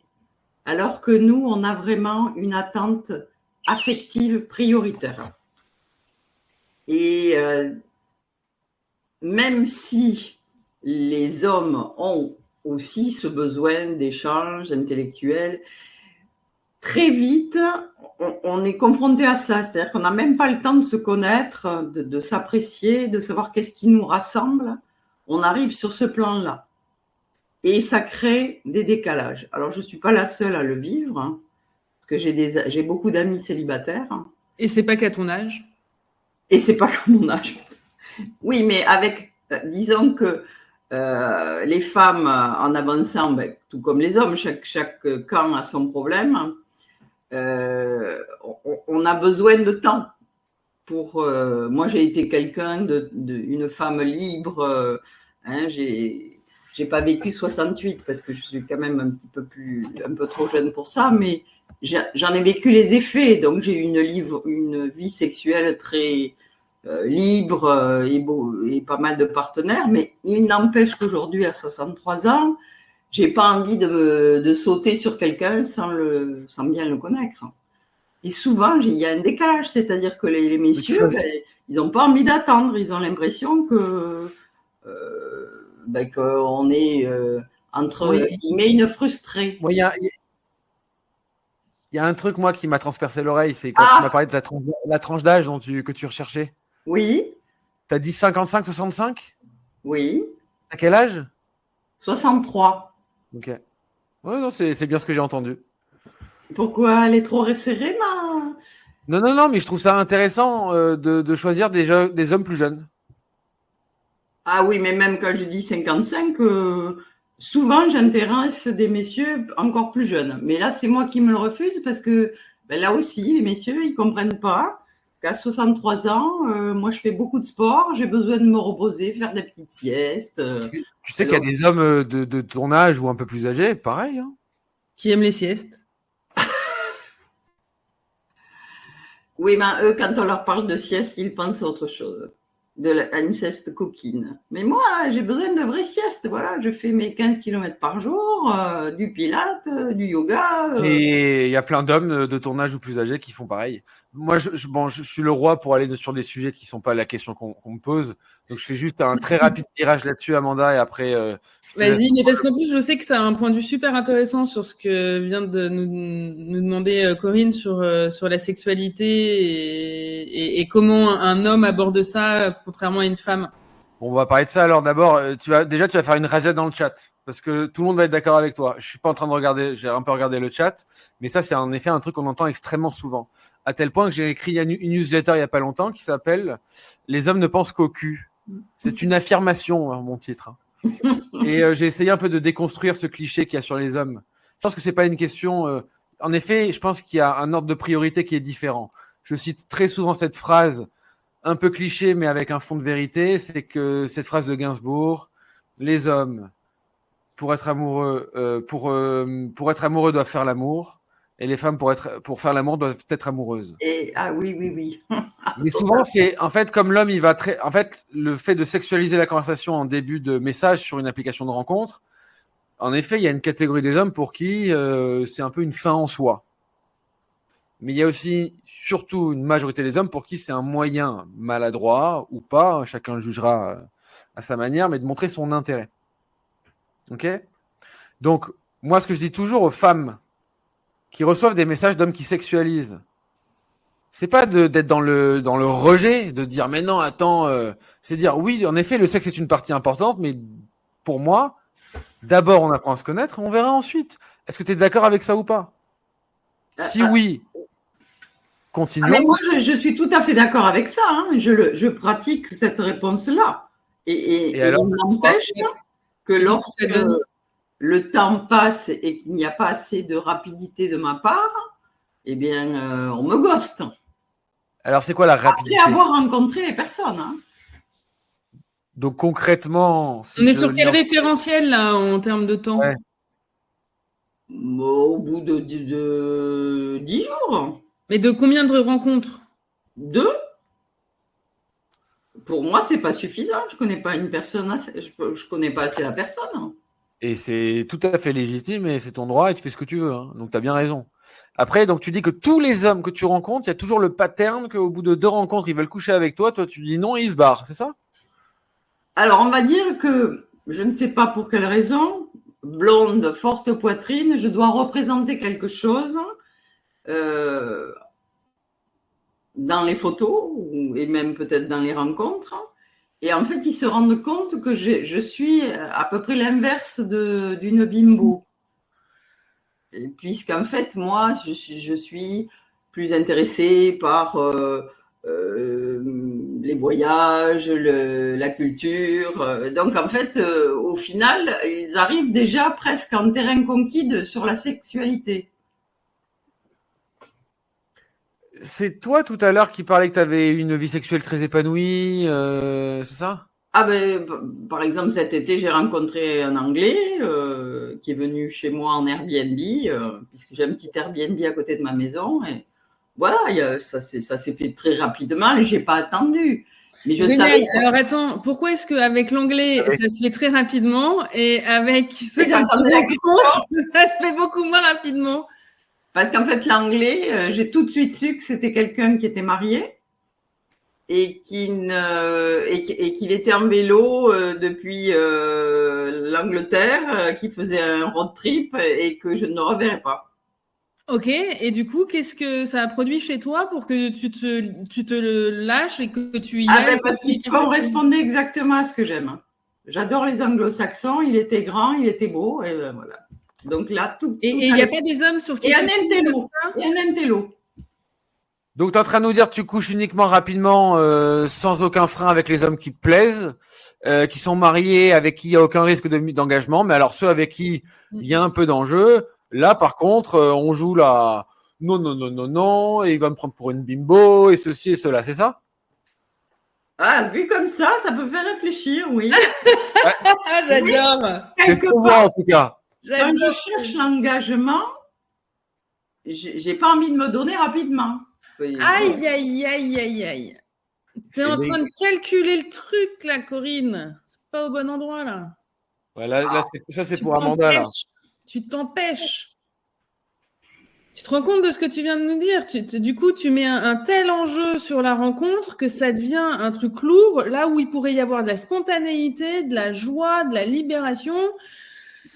S5: alors que nous, on a vraiment une attente affective prioritaire. Et même si les hommes ont aussi ce besoin d'échange intellectuel, très vite, on est confronté à ça. C'est-à-dire qu'on n'a même pas le temps de se connaître, de s'apprécier, de savoir qu'est-ce qui nous rassemble. On arrive sur ce plan-là. Et ça crée des décalages. Alors, je ne suis pas la seule à le vivre, hein, parce que j'ai beaucoup d'amis célibataires.
S2: Et c'est pas qu'à ton âge?
S5: Et c'est pas qu'à mon âge. Oui, mais disons que les femmes, en avançant, tout comme les hommes, chaque camp a son problème, on a besoin de temps. Moi, j'ai été quelqu'un une femme libre. J'ai pas vécu 68 parce que je suis quand même un peu trop jeune pour ça, mais j'en ai vécu les effets. Donc, j'ai eu une vie sexuelle très libre et pas mal de partenaires. Mais il n'empêche qu'aujourd'hui, à 63 ans, j'ai pas envie de sauter sur quelqu'un sans bien le connaître. Et souvent, il y a un décalage, c'est-à-dire que les messieurs, ils n'ont pas envie d'attendre. Ils ont l'impression qu'on est entre guillemets une frustrée.
S1: Il y a un truc, moi, qui m'a transpercé l'oreille, c'est quand tu m'as parlé de la tranche d'âge que tu recherchais.
S5: Oui.
S1: Tu as dit 55, 65 ?
S5: Oui.
S1: À quel âge ?
S5: 63.
S1: Ok. Ouais, non, c'est bien ce que j'ai entendu.
S5: Pourquoi elle est trop resserrée,
S1: Non, mais je trouve ça intéressant de choisir des hommes plus jeunes.
S5: Ah oui, mais même quand je dis 55, souvent j'intéresse des messieurs encore plus jeunes. Mais là, c'est moi qui me le refuse parce que là aussi, les messieurs, ils comprennent pas qu'à 63 ans, moi, je fais beaucoup de sport, j'ai besoin de me reposer, faire des petites siestes.
S1: Tu sais qu'il y a des hommes de ton âge ou un peu plus âgés, pareil. Hein.
S2: Qui aiment les siestes.
S5: Oui, mais eux, quand on leur parle de sieste, ils pensent à autre chose. À une sieste coquine. Mais moi, j'ai besoin de vraies siestes. Voilà, je fais mes 15 km par jour, du pilates, du yoga.
S1: Et il y a plein d'hommes de ton âge ou plus âgés qui font pareil. Moi, je suis le roi pour aller sur des sujets qui ne sont pas la question qu'on me pose. Donc, je fais juste un très rapide tirage là-dessus, Amanda, et après...
S2: Vas-y, mais parce qu'en plus, je sais que tu as un point de vue super intéressant sur ce que vient de nous demander Corinne sur la sexualité et comment un homme aborde ça, contrairement à une femme.
S1: On va parler de ça. Alors d'abord, tu vas faire une rasette dans le chat parce que tout le monde va être d'accord avec toi. Je suis pas en train de regarder, j'ai un peu regardé le chat, mais ça c'est en effet un truc qu'on entend extrêmement souvent. À tel point que j'ai écrit une newsletter il y a pas longtemps qui s'appelle « Les hommes ne pensent qu'au cul ». C'est une affirmation, mon titre. Et j'ai essayé un peu de déconstruire ce cliché qu'il y a sur les hommes. Je pense que c'est pas une question. En effet, je pense qu'il y a un ordre de priorité qui est différent. Je cite très souvent cette phrase un peu cliché, mais avec un fond de vérité, c'est que cette phrase de Gainsbourg, les hommes, pour être amoureux, doivent faire l'amour, et les femmes, pour faire l'amour, doivent être amoureuses.
S5: Ah oui.
S1: Mais souvent, c'est en fait comme l'homme, en fait, le fait de sexualiser la conversation en début de message sur une application de rencontre, en effet, il y a une catégorie des hommes pour qui c'est un peu une fin en soi. Mais il y a aussi, surtout, une majorité des hommes pour qui c'est un moyen maladroit ou pas, chacun le jugera à sa manière, mais de montrer son intérêt. Ok ? Donc, moi, ce que je dis toujours aux femmes qui reçoivent des messages d'hommes qui sexualisent, c'est pas d'être dans le rejet, de dire mais non, attends, c'est dire oui, en effet, le sexe est une partie importante, mais pour moi, d'abord on apprend à se connaître, on verra ensuite. Est-ce que tu es d'accord avec ça ou pas ? Si oui, continuons.
S5: Mais moi, je suis tout à fait d'accord avec ça. Hein. Je pratique cette réponse-là. Et alors, il n'empêche que lorsque le temps passe et qu'il n'y a pas assez de rapidité de ma part, eh bien, on me ghoste.
S1: Alors, c'est quoi la rapidité ?
S5: Après avoir rencontré les personnes. Hein.
S1: Donc, concrètement...
S2: on est sur quel référentiel, là, en termes de temps ?
S5: Au bout de 10 jours.
S2: Mais de combien de rencontres ?
S5: 2. Pour moi, c'est pas suffisant. Je connais pas une personne je connais pas assez la personne.
S1: Et c'est tout à fait légitime et c'est ton droit et tu fais ce que tu veux. Hein. Donc, tu as bien raison. Après, donc tu dis que tous les hommes que tu rencontres, il y a toujours le pattern qu'au bout de 2 rencontres, ils veulent coucher avec toi. Toi, tu dis non et ils se barrent. C'est ça ?
S5: Alors, on va dire que, je ne sais pas pour quelle raison, blonde, forte poitrine, je dois représenter quelque chose dans les photos et même peut-être dans les rencontres. Et en fait, ils se rendent compte que je suis à peu près l'inverse d'une bimbo. Puisqu'en fait, moi, je suis plus intéressée par les voyages, la culture. Donc, en fait, au final, ils arrivent déjà presque en terrain conquis sur la sexualité.
S1: C'est toi tout à l'heure qui parlais que tu avais une vie sexuelle très épanouie, c'est ça?
S5: Ah ben, par exemple, cet été, j'ai rencontré un Anglais qui est venu chez moi en Airbnb, puisque j'ai un petit Airbnb à côté de ma maison. Et voilà, ça s'est fait très rapidement et j'ai pas attendu. Mais je savais que...
S2: Alors attends, pourquoi est-ce qu'avec l'anglais, ça se fait très rapidement et avec ceux qui
S5: rencontres,
S2: ça se fait beaucoup moins rapidement?
S5: Parce qu'en fait, l'anglais, j'ai tout de suite su que c'était quelqu'un qui était marié et qu'il était en vélo depuis l'Angleterre, qui faisait un road trip et que je ne le reverrai pas.
S2: Ok, et du coup, qu'est-ce que ça a produit chez toi pour que tu te le lâches et que tu y ailles?
S5: Parce qu'il correspondait exactement à ce que j'aime. J'adore les anglo-saxons, il était grand, il était beau, et voilà. Donc là, tout.
S2: Et il n'y a pas des hommes sur qui.
S5: Et un intello.
S1: Donc, tu es en train de nous dire que tu couches uniquement rapidement, sans aucun frein avec les hommes qui te plaisent, qui sont mariés, avec qui il n'y a aucun risque d'engagement. Mais alors, ceux avec qui il y a un peu d'enjeu, là, par contre, on joue la non, et il va me prendre pour une bimbo, et ceci et cela, c'est ça?
S5: Ah, vu comme ça peut faire réfléchir, oui.
S2: J'adore.
S1: C'est ce qu'on voit, en tout cas.
S5: Quand je cherche l'engagement, j'ai pas envie de me donner rapidement.
S2: Aïe. T'es en train de calculer le truc, là, Corinne. C'est pas au bon endroit, là.
S1: Ouais, là, ça, c'est pour Amanda, là.
S2: Tu t'empêches. Tu te rends compte de ce que tu viens de nous dire? Du coup, tu mets un tel enjeu sur la rencontre que ça devient un truc lourd, là où il pourrait y avoir de la spontanéité, de la joie, de la libération.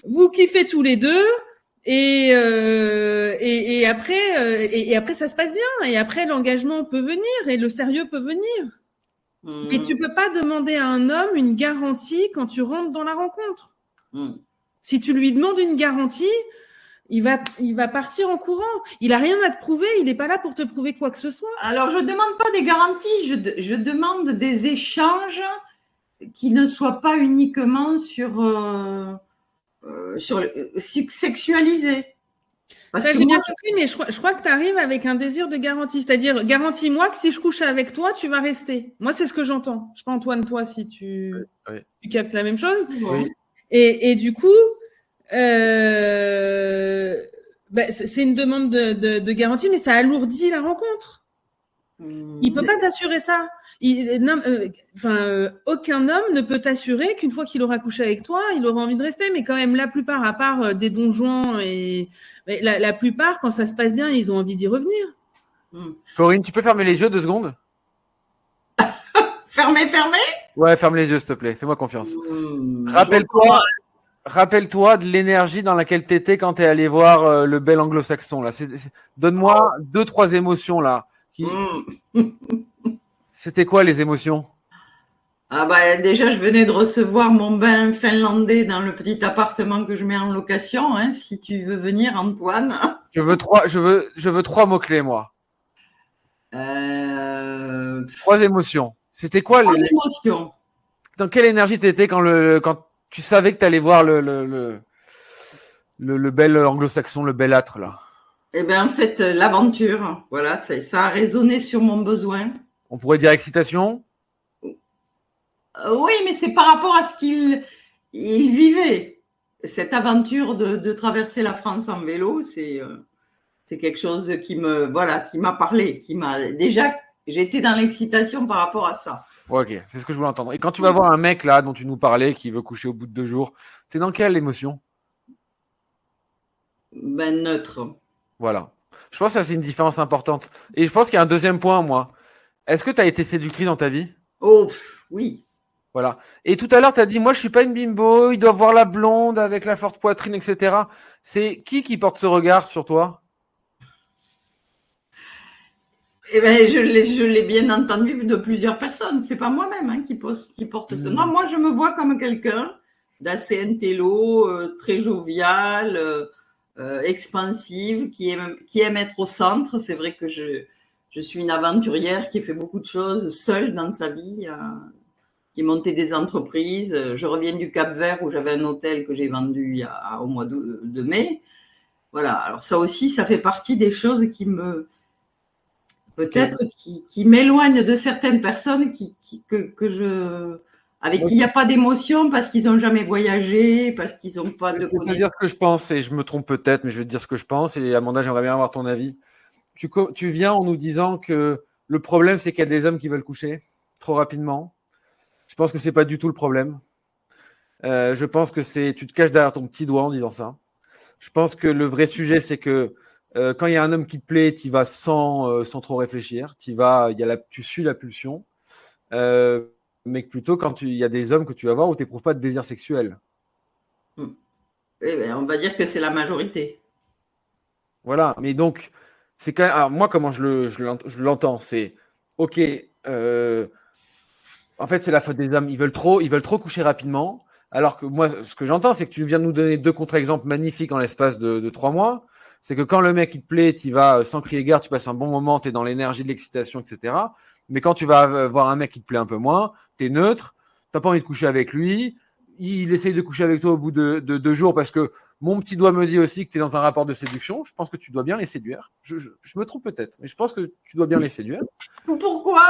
S2: Vous kiffez tous les deux. Et après, ça se passe bien. Et après, l'engagement peut venir et le sérieux peut venir. Mais tu peux pas demander à un homme une garantie quand tu rentres dans la rencontre. Si tu lui demandes une garantie, il va partir en courant. Il a rien à te prouver. Il n'est pas là pour te prouver quoi que ce soit.
S5: Alors, je demande pas des garanties. Je demande des échanges qui ne soient pas uniquement sexualisé.
S2: Ça, j'ai bien compris, mais je crois que tu arrives avec un désir de garantie. C'est-à-dire, garantis-moi que si je couche avec toi, tu vas rester. Moi, c'est ce que j'entends. Je sais pas, Antoine, toi, si tu captes la même chose.
S1: Oui.
S2: Et du coup, c'est une demande de garantie, mais ça alourdit la rencontre. Il peut pas t'assurer ça. Aucun homme ne peut t'assurer qu'une fois qu'il aura couché avec toi, il aura envie de rester. Mais quand même, la plupart, à part des donjons, la plupart, quand ça se passe bien, ils ont envie d'y revenir.
S1: Corinne, tu peux fermer les yeux 2 secondes?
S5: Fermer?
S1: Ouais, ferme les yeux, s'il te plaît. Fais-moi confiance. Rappelle-toi de l'énergie dans laquelle tu étais quand tu es allé voir le bel anglo-saxon. Là. Donne-moi 2-3 émotions là. C'était quoi les émotions?
S5: Déjà, je venais de recevoir mon bain finlandais dans le petit appartement que je mets en location. Hein, si tu veux venir, Antoine.
S1: Je veux 3 mots-clés, moi. 3 émotions. C'était quoi
S5: 3 émotions.
S1: Dans quelle énergie tu étais quand tu savais que tu allais voir le bel anglo-saxon, le bel âtre là?
S5: Eh bien, en fait, l'aventure, voilà, ça a résonné sur mon besoin.
S1: On pourrait dire excitation?
S5: Oui, mais c'est par rapport à ce qu'il vivait. Cette aventure de traverser la France en vélo, c'est quelque chose qui m'a parlé, déjà, j'étais dans l'excitation par rapport à ça.
S1: Ok, c'est ce que je voulais entendre. Et quand tu vas voir un mec là dont tu nous parlais qui veut coucher au bout de 2 jours, t'es dans quelle émotion?
S5: Neutre.
S1: Voilà. Je pense que ça, c'est une différence importante. Et je pense qu'il y a un deuxième point, moi. Est-ce que tu as été séductrice dans ta vie?
S5: Oh, oui.
S1: Voilà. Et tout à l'heure, tu as dit, moi, je suis pas une bimbo, il doit voir la blonde avec la forte poitrine, etc. C'est qui porte ce regard sur toi?
S5: Eh ben, je l'ai bien entendu de plusieurs personnes. C'est pas moi-même qui porte ce. Non, moi, je me vois comme quelqu'un d'assez intello, très jovial, expansive, qui aime être au centre. C'est vrai que je suis une aventurière qui fait beaucoup de choses seule dans sa vie, qui montait des entreprises. Je reviens du Cap-Vert où j'avais un hôtel que j'ai vendu au mois de mai. Voilà. Alors ça aussi, ça fait partie des choses qui me peut-être qui m'éloignent de certaines personnes avec qui il n'y a pas d'émotion parce qu'ils n'ont jamais voyagé, parce qu'ils n'ont pas de.
S1: Je vais te dire ce que je pense et je me trompe peut-être, mais je vais te dire ce que je pense. Et Amanda, j'aimerais bien avoir ton avis. Tu viens en nous disant que le problème, c'est qu'il y a des hommes qui veulent coucher trop rapidement. Je pense que c'est pas du tout le problème. Je pense que tu te caches derrière ton petit doigt en disant ça. Je pense que le vrai sujet, c'est que quand il y a un homme qui te plaît, tu y vas sans trop réfléchir. Tu suis la pulsion. Mais plutôt quand il y a des hommes que tu vas voir où tu n'éprouves pas de désir sexuel.
S5: On va dire que c'est la majorité.
S1: Voilà. Mais donc, c'est quand même. Alors moi, comment je l'entends, c'est OK. En fait, c'est la faute des hommes. Ils veulent trop coucher rapidement. Alors que moi, ce que j'entends, c'est que tu viens de nous donner 2 contre-exemples magnifiques en l'espace de 3 mois. C'est que quand le mec il te plaît, tu vas sans crier gare, tu passes un bon moment, tu es dans l'énergie de l'excitation, etc. Mais quand tu vas voir un mec qui te plaît un peu moins, tu es neutre, tu n'as pas envie de coucher avec lui. Il essaye de coucher avec toi au bout de 2 jours parce que mon petit doigt me dit aussi que tu es dans un rapport de séduction. Je pense que tu dois bien les séduire. Je me trompe peut-être, mais je pense que tu dois bien les séduire.
S5: Pourquoi?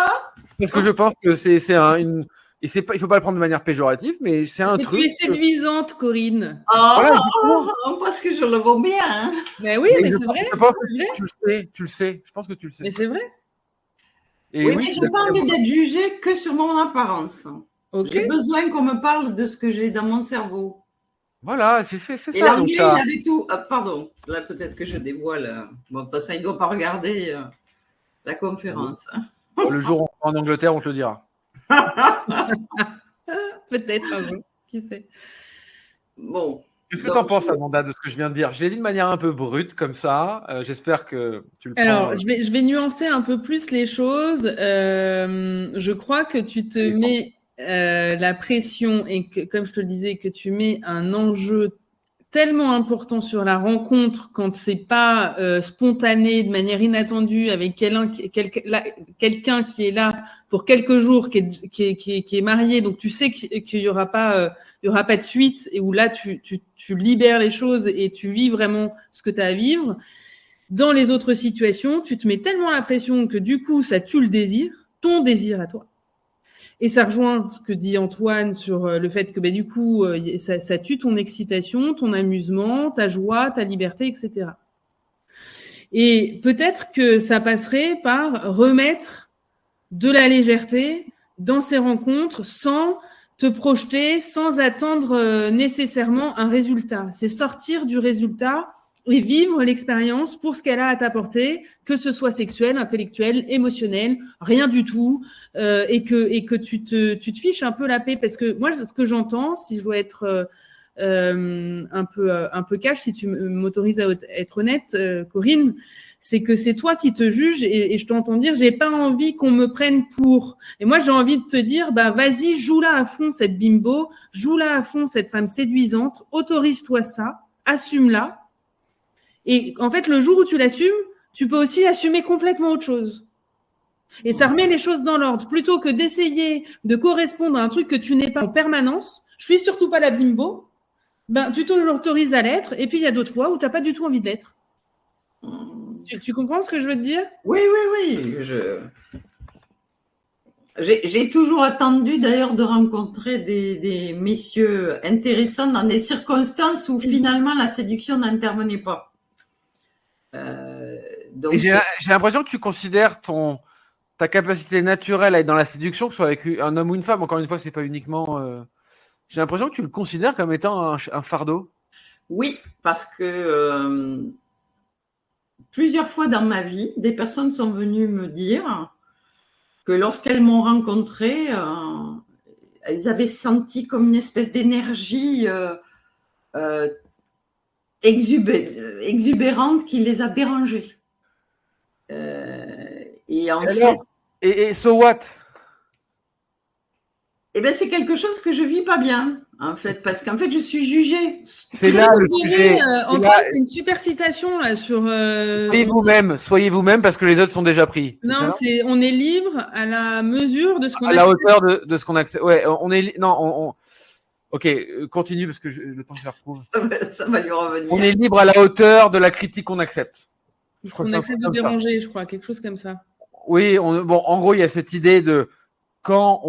S1: Parce que je pense que c'est une. Et c'est pas, il ne faut pas le prendre de manière péjorative, mais c'est un truc.
S2: Tu es séduisante, Corinne.
S1: Voilà,
S5: parce que je le vois bien.
S2: Ben oui, mais c'est vrai.
S1: Je pense que tu le sais. Je pense que tu le sais.
S2: Mais c'est vrai.
S5: Et oui, mais je n'ai pas envie d'être jugée que sur mon apparence.
S2: Okay.
S5: J'ai besoin qu'on me parle de ce que j'ai dans mon cerveau.
S1: Voilà, c'est ça.
S5: Et l'anglais, il avait tout. Pardon, là peut-être que je dévoile. Bon, de toute façon, il ne doit pas regarder la conférence.
S1: Le jour où on est en Angleterre, on te le dira.
S2: Peut-être un jour, qui sait.
S5: Bon.
S1: Qu'est-ce que tu en penses, Amanda, de ce que je viens de dire? Je l'ai dit de manière un peu brute, comme ça. J'espère que tu le prends.
S2: Alors, je vais nuancer un peu plus les choses. Je crois que tu te mets la pression et que, comme je te le disais, que tu mets un enjeu tellement important sur la rencontre quand c'est pas spontané, de manière inattendue, avec quelqu'un qui est là pour quelques jours, qui est marié, donc tu sais qu'il y aura pas de suite, et où là tu libères les choses et tu vis vraiment ce que tu as à vivre. Dans les autres situations, tu te mets tellement la pression que du coup ça tue le désir, ton désir à toi. Et ça rejoint ce que dit Antoine sur le fait que du coup, ça tue ton excitation, ton amusement, ta joie, ta liberté, etc. Et peut-être que ça passerait par remettre de la légèreté dans ces rencontres sans te projeter, sans attendre nécessairement un résultat. C'est sortir du résultat et vivre l'expérience pour ce qu'elle a à t'apporter, que ce soit sexuel, intellectuel, émotionnel, rien du tout, et que tu te fiches un peu la paix. Parce que moi, ce que j'entends, si je dois être un peu cash, si tu m'autorises à être honnête, Corinne, c'est que c'est toi qui te juges, et je t'entends dire, j'ai pas envie qu'on me prenne pour. Et moi, j'ai envie de te dire, vas-y, joue-la à fond, cette bimbo, joue-la à fond, cette femme séduisante, autorise-toi ça, assume-la. Et en fait, le jour où tu l'assumes, tu peux aussi assumer complètement autre chose. Et ça remet les choses dans l'ordre. Plutôt que d'essayer de correspondre à un truc que tu n'es pas en permanence, je suis surtout pas la bimbo, tu t'autorises à l'être. Et puis, il y a d'autres fois où tu n'as pas du tout envie de l'être. Tu comprends ce que je veux te dire?
S5: Oui. J'ai toujours attendu d'ailleurs de rencontrer des messieurs intéressants dans des circonstances où finalement la séduction n'intervenait pas.
S1: Donc j'ai l'impression que tu considères ta capacité naturelle à être dans la séduction, que ce soit avec un homme ou une femme, encore une fois, c'est pas uniquement. J'ai l'impression que tu le considères comme étant un fardeau.
S5: Oui, parce que plusieurs fois dans ma vie, des personnes sont venues me dire que lorsqu'elles m'ont rencontrée, elles avaient senti comme une espèce d'énergie exubérante qui les a dérangées. Et en fait,
S1: et so what?
S5: eh ben, c'est quelque chose que je vis pas bien, en fait, parce qu'en fait, je suis jugée.
S1: C'est là le sujet.
S2: C'est une super citation là sur.
S1: Soyez vous-même parce que les autres sont déjà pris.
S2: Non, on est libre à la mesure de ce qu'on
S1: accepte. À la hauteur de ce qu'on accepte. Ouais, Ok, continue parce que le temps que je la retrouve.
S5: Ça va lui revenir.
S1: On est libre à la hauteur de la critique qu'on accepte.
S2: On accepte de déranger, je crois, quelque chose comme ça.
S1: Oui, en gros, il y a cette idée de quand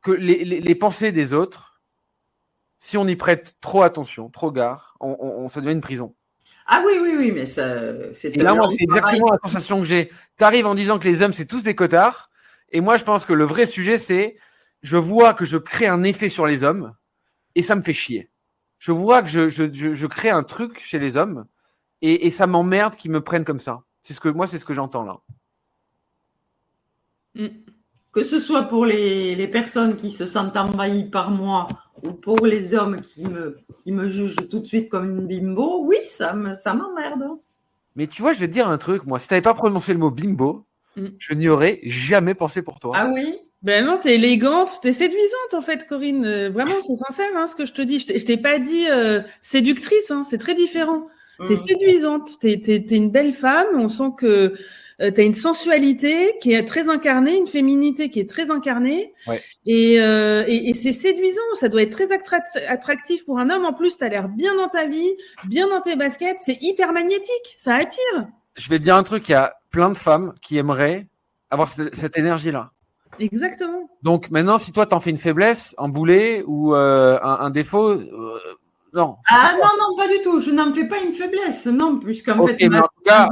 S1: que les pensées des autres, si on y prête trop attention, trop garde, ça devient une prison.
S5: Ah oui, mais ça,
S1: c'est exactement la sensation que j'ai. Tu arrives en disant que les hommes, c'est tous des cotards, et moi, je pense que le vrai sujet, c'est je vois que je crée un effet sur les hommes, et ça me fait chier. Je vois que je crée un truc chez les hommes, et ça m'emmerde qu'ils me prennent comme ça. C'est ce que j'entends là.
S5: Que ce soit pour les personnes qui se sentent envahies par moi ou pour les hommes qui me jugent tout de suite comme une bimbo, oui, ça m'emmerde.
S1: Mais tu vois, je vais te dire un truc, moi, si tu n'avais pas prononcé le mot bimbo, je n'y aurais jamais pensé pour toi.
S5: Ah oui?
S2: Ben non, t'es élégante, t'es séduisante en fait, Corinne. Vraiment, c'est sincère ce que je te dis. Je t'ai pas dit séductrice, c'est très différent. T'es séduisante, t'es une belle femme. On sent que t'as une sensualité qui est très incarnée, une féminité qui est très incarnée.
S1: Ouais.
S2: Et c'est séduisant. Ça doit être très attractif pour un homme. En plus, t'as l'air bien dans ta vie, bien dans tes baskets. C'est hyper magnétique. Ça attire.
S1: Je vais te dire un truc. Il y a plein de femmes qui aimeraient avoir cette énergie-là.
S2: Exactement.
S1: Donc maintenant, si toi t'en fais une faiblesse, un boulet ou un défaut, non.
S5: Ah non, pas du tout. Je n'en fais pas une faiblesse, non, puisqu'en fait.
S1: Mais en tout cas,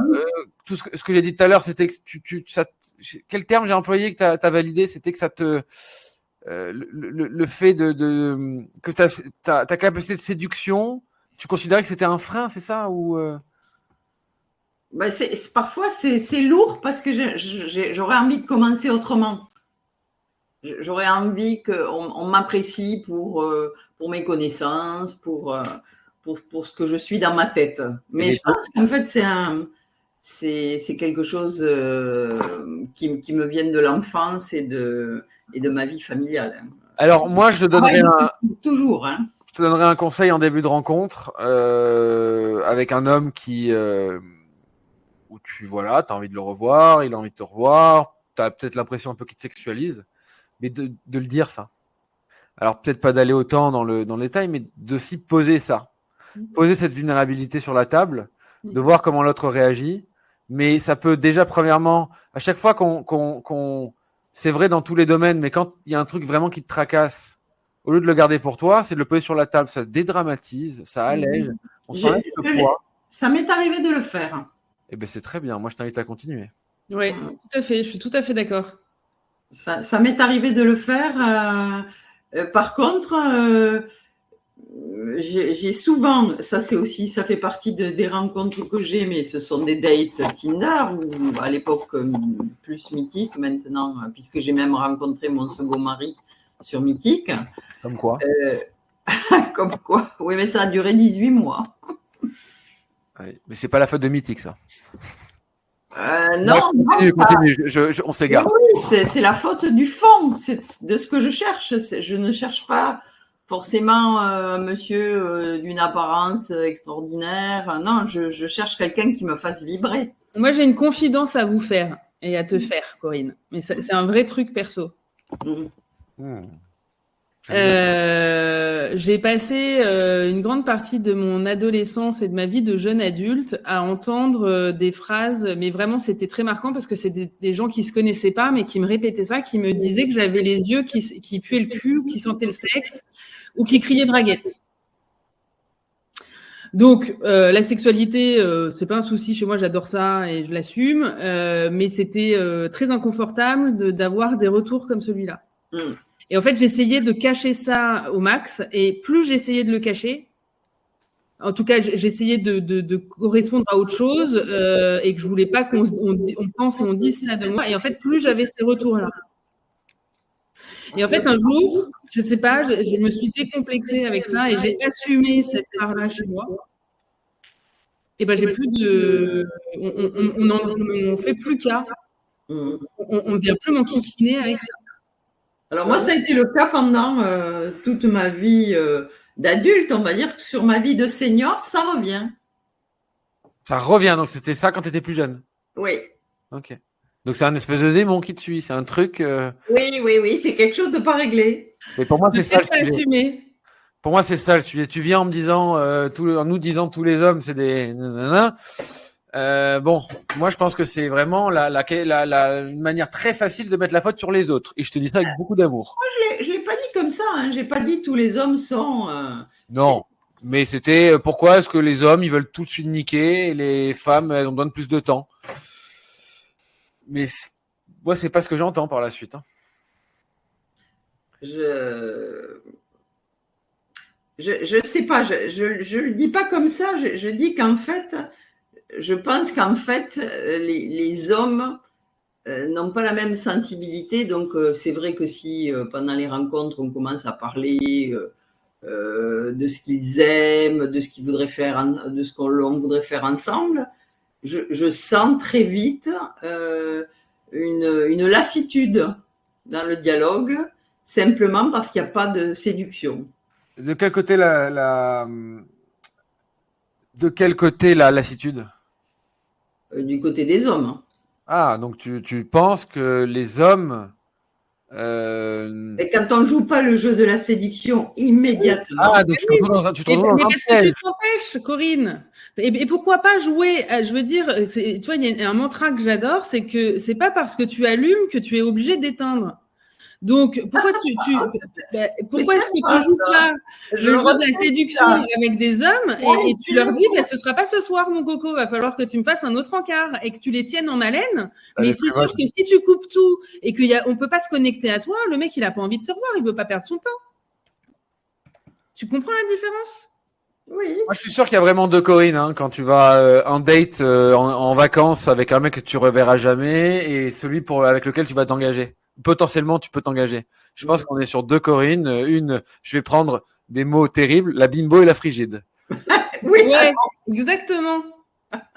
S1: tout ce que j'ai dit tout à l'heure, c'était que quel terme j'ai employé que t'as validé, c'était que ça te le fait que ta capacité de séduction, tu considérais que c'était un frein, c'est ça ou
S5: parfois c'est lourd parce que j'aurais envie de commencer autrement. J'aurais envie qu'on m'apprécie pour mes connaissances, pour ce que je suis dans ma tête. Mais je pense qu'en fait, c'est quelque chose qui me vient de l'enfance et de ma vie familiale.
S1: Alors, moi, je te donnerais
S5: toujours.
S1: Je te donnerais un conseil en début de rencontre avec un homme où tu as envie de le revoir, il a envie de te revoir, tu as peut-être l'impression un peu qu'il te sexualise. Mais de le dire ça. Alors peut-être pas d'aller autant dans le détail, mais d'aussi poser ça. Poser cette vulnérabilité sur la table, de voir comment l'autre réagit. Mais ça peut déjà, premièrement, à chaque fois c'est vrai dans tous les domaines, mais quand il y a un truc vraiment qui te tracasse, au lieu de le garder pour toi, c'est de le poser sur la table. Ça dédramatise, ça allège, on s'enlève le poids.
S5: Ça m'est arrivé de le faire.
S1: Eh bien c'est très bien, moi je t'invite à continuer.
S2: Oui, tout à fait, je suis tout à fait d'accord.
S5: Ça m'est arrivé de le faire. Par contre, j'ai souvent, ça fait partie des rencontres que j'ai, mais ce sont des dates Tinder ou à l'époque plus Mythique maintenant, puisque j'ai même rencontré mon second mari sur Mythique.
S1: Comme quoi?
S5: Comme quoi? Oui, mais ça a duré 18 mois.
S1: Oui, mais c'est pas la faute de Mythique, ça.
S5: Non,
S1: continue, on s'égare.
S5: Oui, c'est la faute du fond, c'est de ce que je cherche. Je ne cherche pas forcément un monsieur d'une apparence extraordinaire. Non, je cherche quelqu'un qui me fasse vibrer.
S2: Moi, j'ai une confidence à vous faire et à te faire, Corinne. Mais c'est un vrai truc perso. J'ai passé une grande partie de mon adolescence et de ma vie de jeune adulte à entendre des phrases, mais vraiment c'était très marquant parce que c'est des gens qui se connaissaient pas, mais qui me répétaient ça, qui me disaient que j'avais les yeux qui puaient le cul, qui sentaient le sexe, ou qui criaient braguette. Donc la sexualité, c'est pas un souci chez moi, j'adore ça et je l'assume, mais c'était très inconfortable d'avoir des retours comme celui-là. Et en fait, j'essayais de cacher ça au max, et plus j'essayais de le cacher, en tout cas, j'essayais de correspondre à autre chose, et que je voulais pas qu'on pense et on dise ça de moi. Et en fait, plus j'avais ces retours-là. Et en fait, un jour, je ne sais pas, je me suis décomplexée avec ça et j'ai assumé cette part-là chez moi. Et ben, j'ai plus de. On fait plus qu'à. On ne vient plus m'enquiquiner avec ça.
S5: Alors, moi, ça a été le cas pendant toute ma vie d'adulte. On va dire que sur ma vie de senior, ça revient.
S1: Ça revient, donc c'était ça quand tu étais plus jeune.
S5: Oui.
S1: Ok. Donc c'est un espèce de démon qui te suit, c'est un truc.
S5: Oui, c'est quelque chose de pas réglé.
S1: Mais pour moi, c'est ça le sujet.
S2: Assumé.
S1: Pour moi, c'est ça le sujet. Tu viens en me disant, en nous disant tous les hommes, c'est des nanana. Bon, moi, je pense que c'est vraiment une manière très facile de mettre la faute sur les autres. Et je te dis ça avec beaucoup d'amour.
S5: Moi, je l'ai pas dit comme ça. Hein. J'ai pas dit tous les hommes sont.
S1: Non. Mais c'était pourquoi est-ce que les hommes ils veulent tout de suite niquer et les femmes elles ont besoin de plus de temps. Mais moi c'est pas ce que j'entends par la suite. Hein.
S5: Je sais pas. Je le dis pas comme ça. Je dis qu'en fait, je pense qu'en fait les hommes n'ont pas la même sensibilité. Donc c'est vrai que si pendant les rencontres on commence à parler de ce qu'ils aiment, de ce qu'ils voudraient faire, de ce qu'on voudrait faire ensemble, je sens très vite une lassitude dans le dialogue, simplement parce qu'il n'y a pas de séduction.
S1: De quel côté la lassitude ?
S5: Du côté des hommes.
S1: Ah, donc tu penses que les hommes
S5: Et quand on ne joue pas le jeu de la séduction immédiatement.
S1: Ah, donc tu te retrouves dans un
S2: mais parce que tu t'empêches, Corinne. Et pourquoi pas jouer je veux dire, tu vois, il y a un mantra que j'adore, c'est que c'est pas parce que tu allumes que tu es obligé d'éteindre. Donc, pourquoi pourquoi est-ce que tu joues pas le jeu de la séduction avec des hommes et tu leur dis, ce sera pas ce soir, mon coco, va falloir que tu me fasses un autre encart et que tu les tiennes en haleine. Mais c'est sûr que si tu coupes tout et on peut pas se connecter à toi, le mec, il a pas envie de te revoir, il veut pas perdre son temps. Tu comprends la différence ?
S5: Oui.
S1: Moi, je suis sûr qu'il y a vraiment deux Corinne, hein, quand tu vas en date en vacances avec un mec que tu reverras jamais et celui avec lequel tu vas t'engager. Potentiellement, tu peux t'engager. Je pense qu'on est sur deux Corinne. Une, je vais prendre des mots terribles, la bimbo et la frigide.
S2: Oui, ouais, exactement.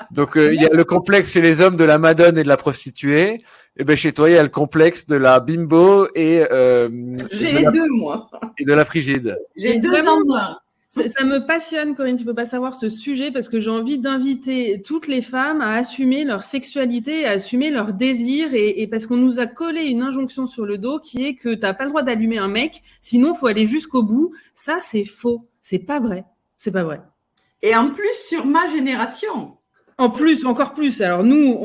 S1: Donc, il y a le complexe chez les hommes de la madone et de la prostituée. Et ben chez toi, il y a le complexe de la bimbo et
S5: j'ai les deux, moi.
S1: Et de la frigide.
S5: J'ai deux endroits.
S2: Ça me passionne, Corinne, tu peux pas savoir ce sujet parce que j'ai envie d'inviter toutes les femmes à assumer leur sexualité, à assumer leur désir et parce qu'on nous a collé une injonction sur le dos qui est que t'as pas le droit d'allumer un mec, sinon faut aller jusqu'au bout. Ça, c'est faux. C'est pas vrai. C'est pas vrai.
S5: Et en plus, sur ma génération.
S2: En plus, encore plus. Alors nous,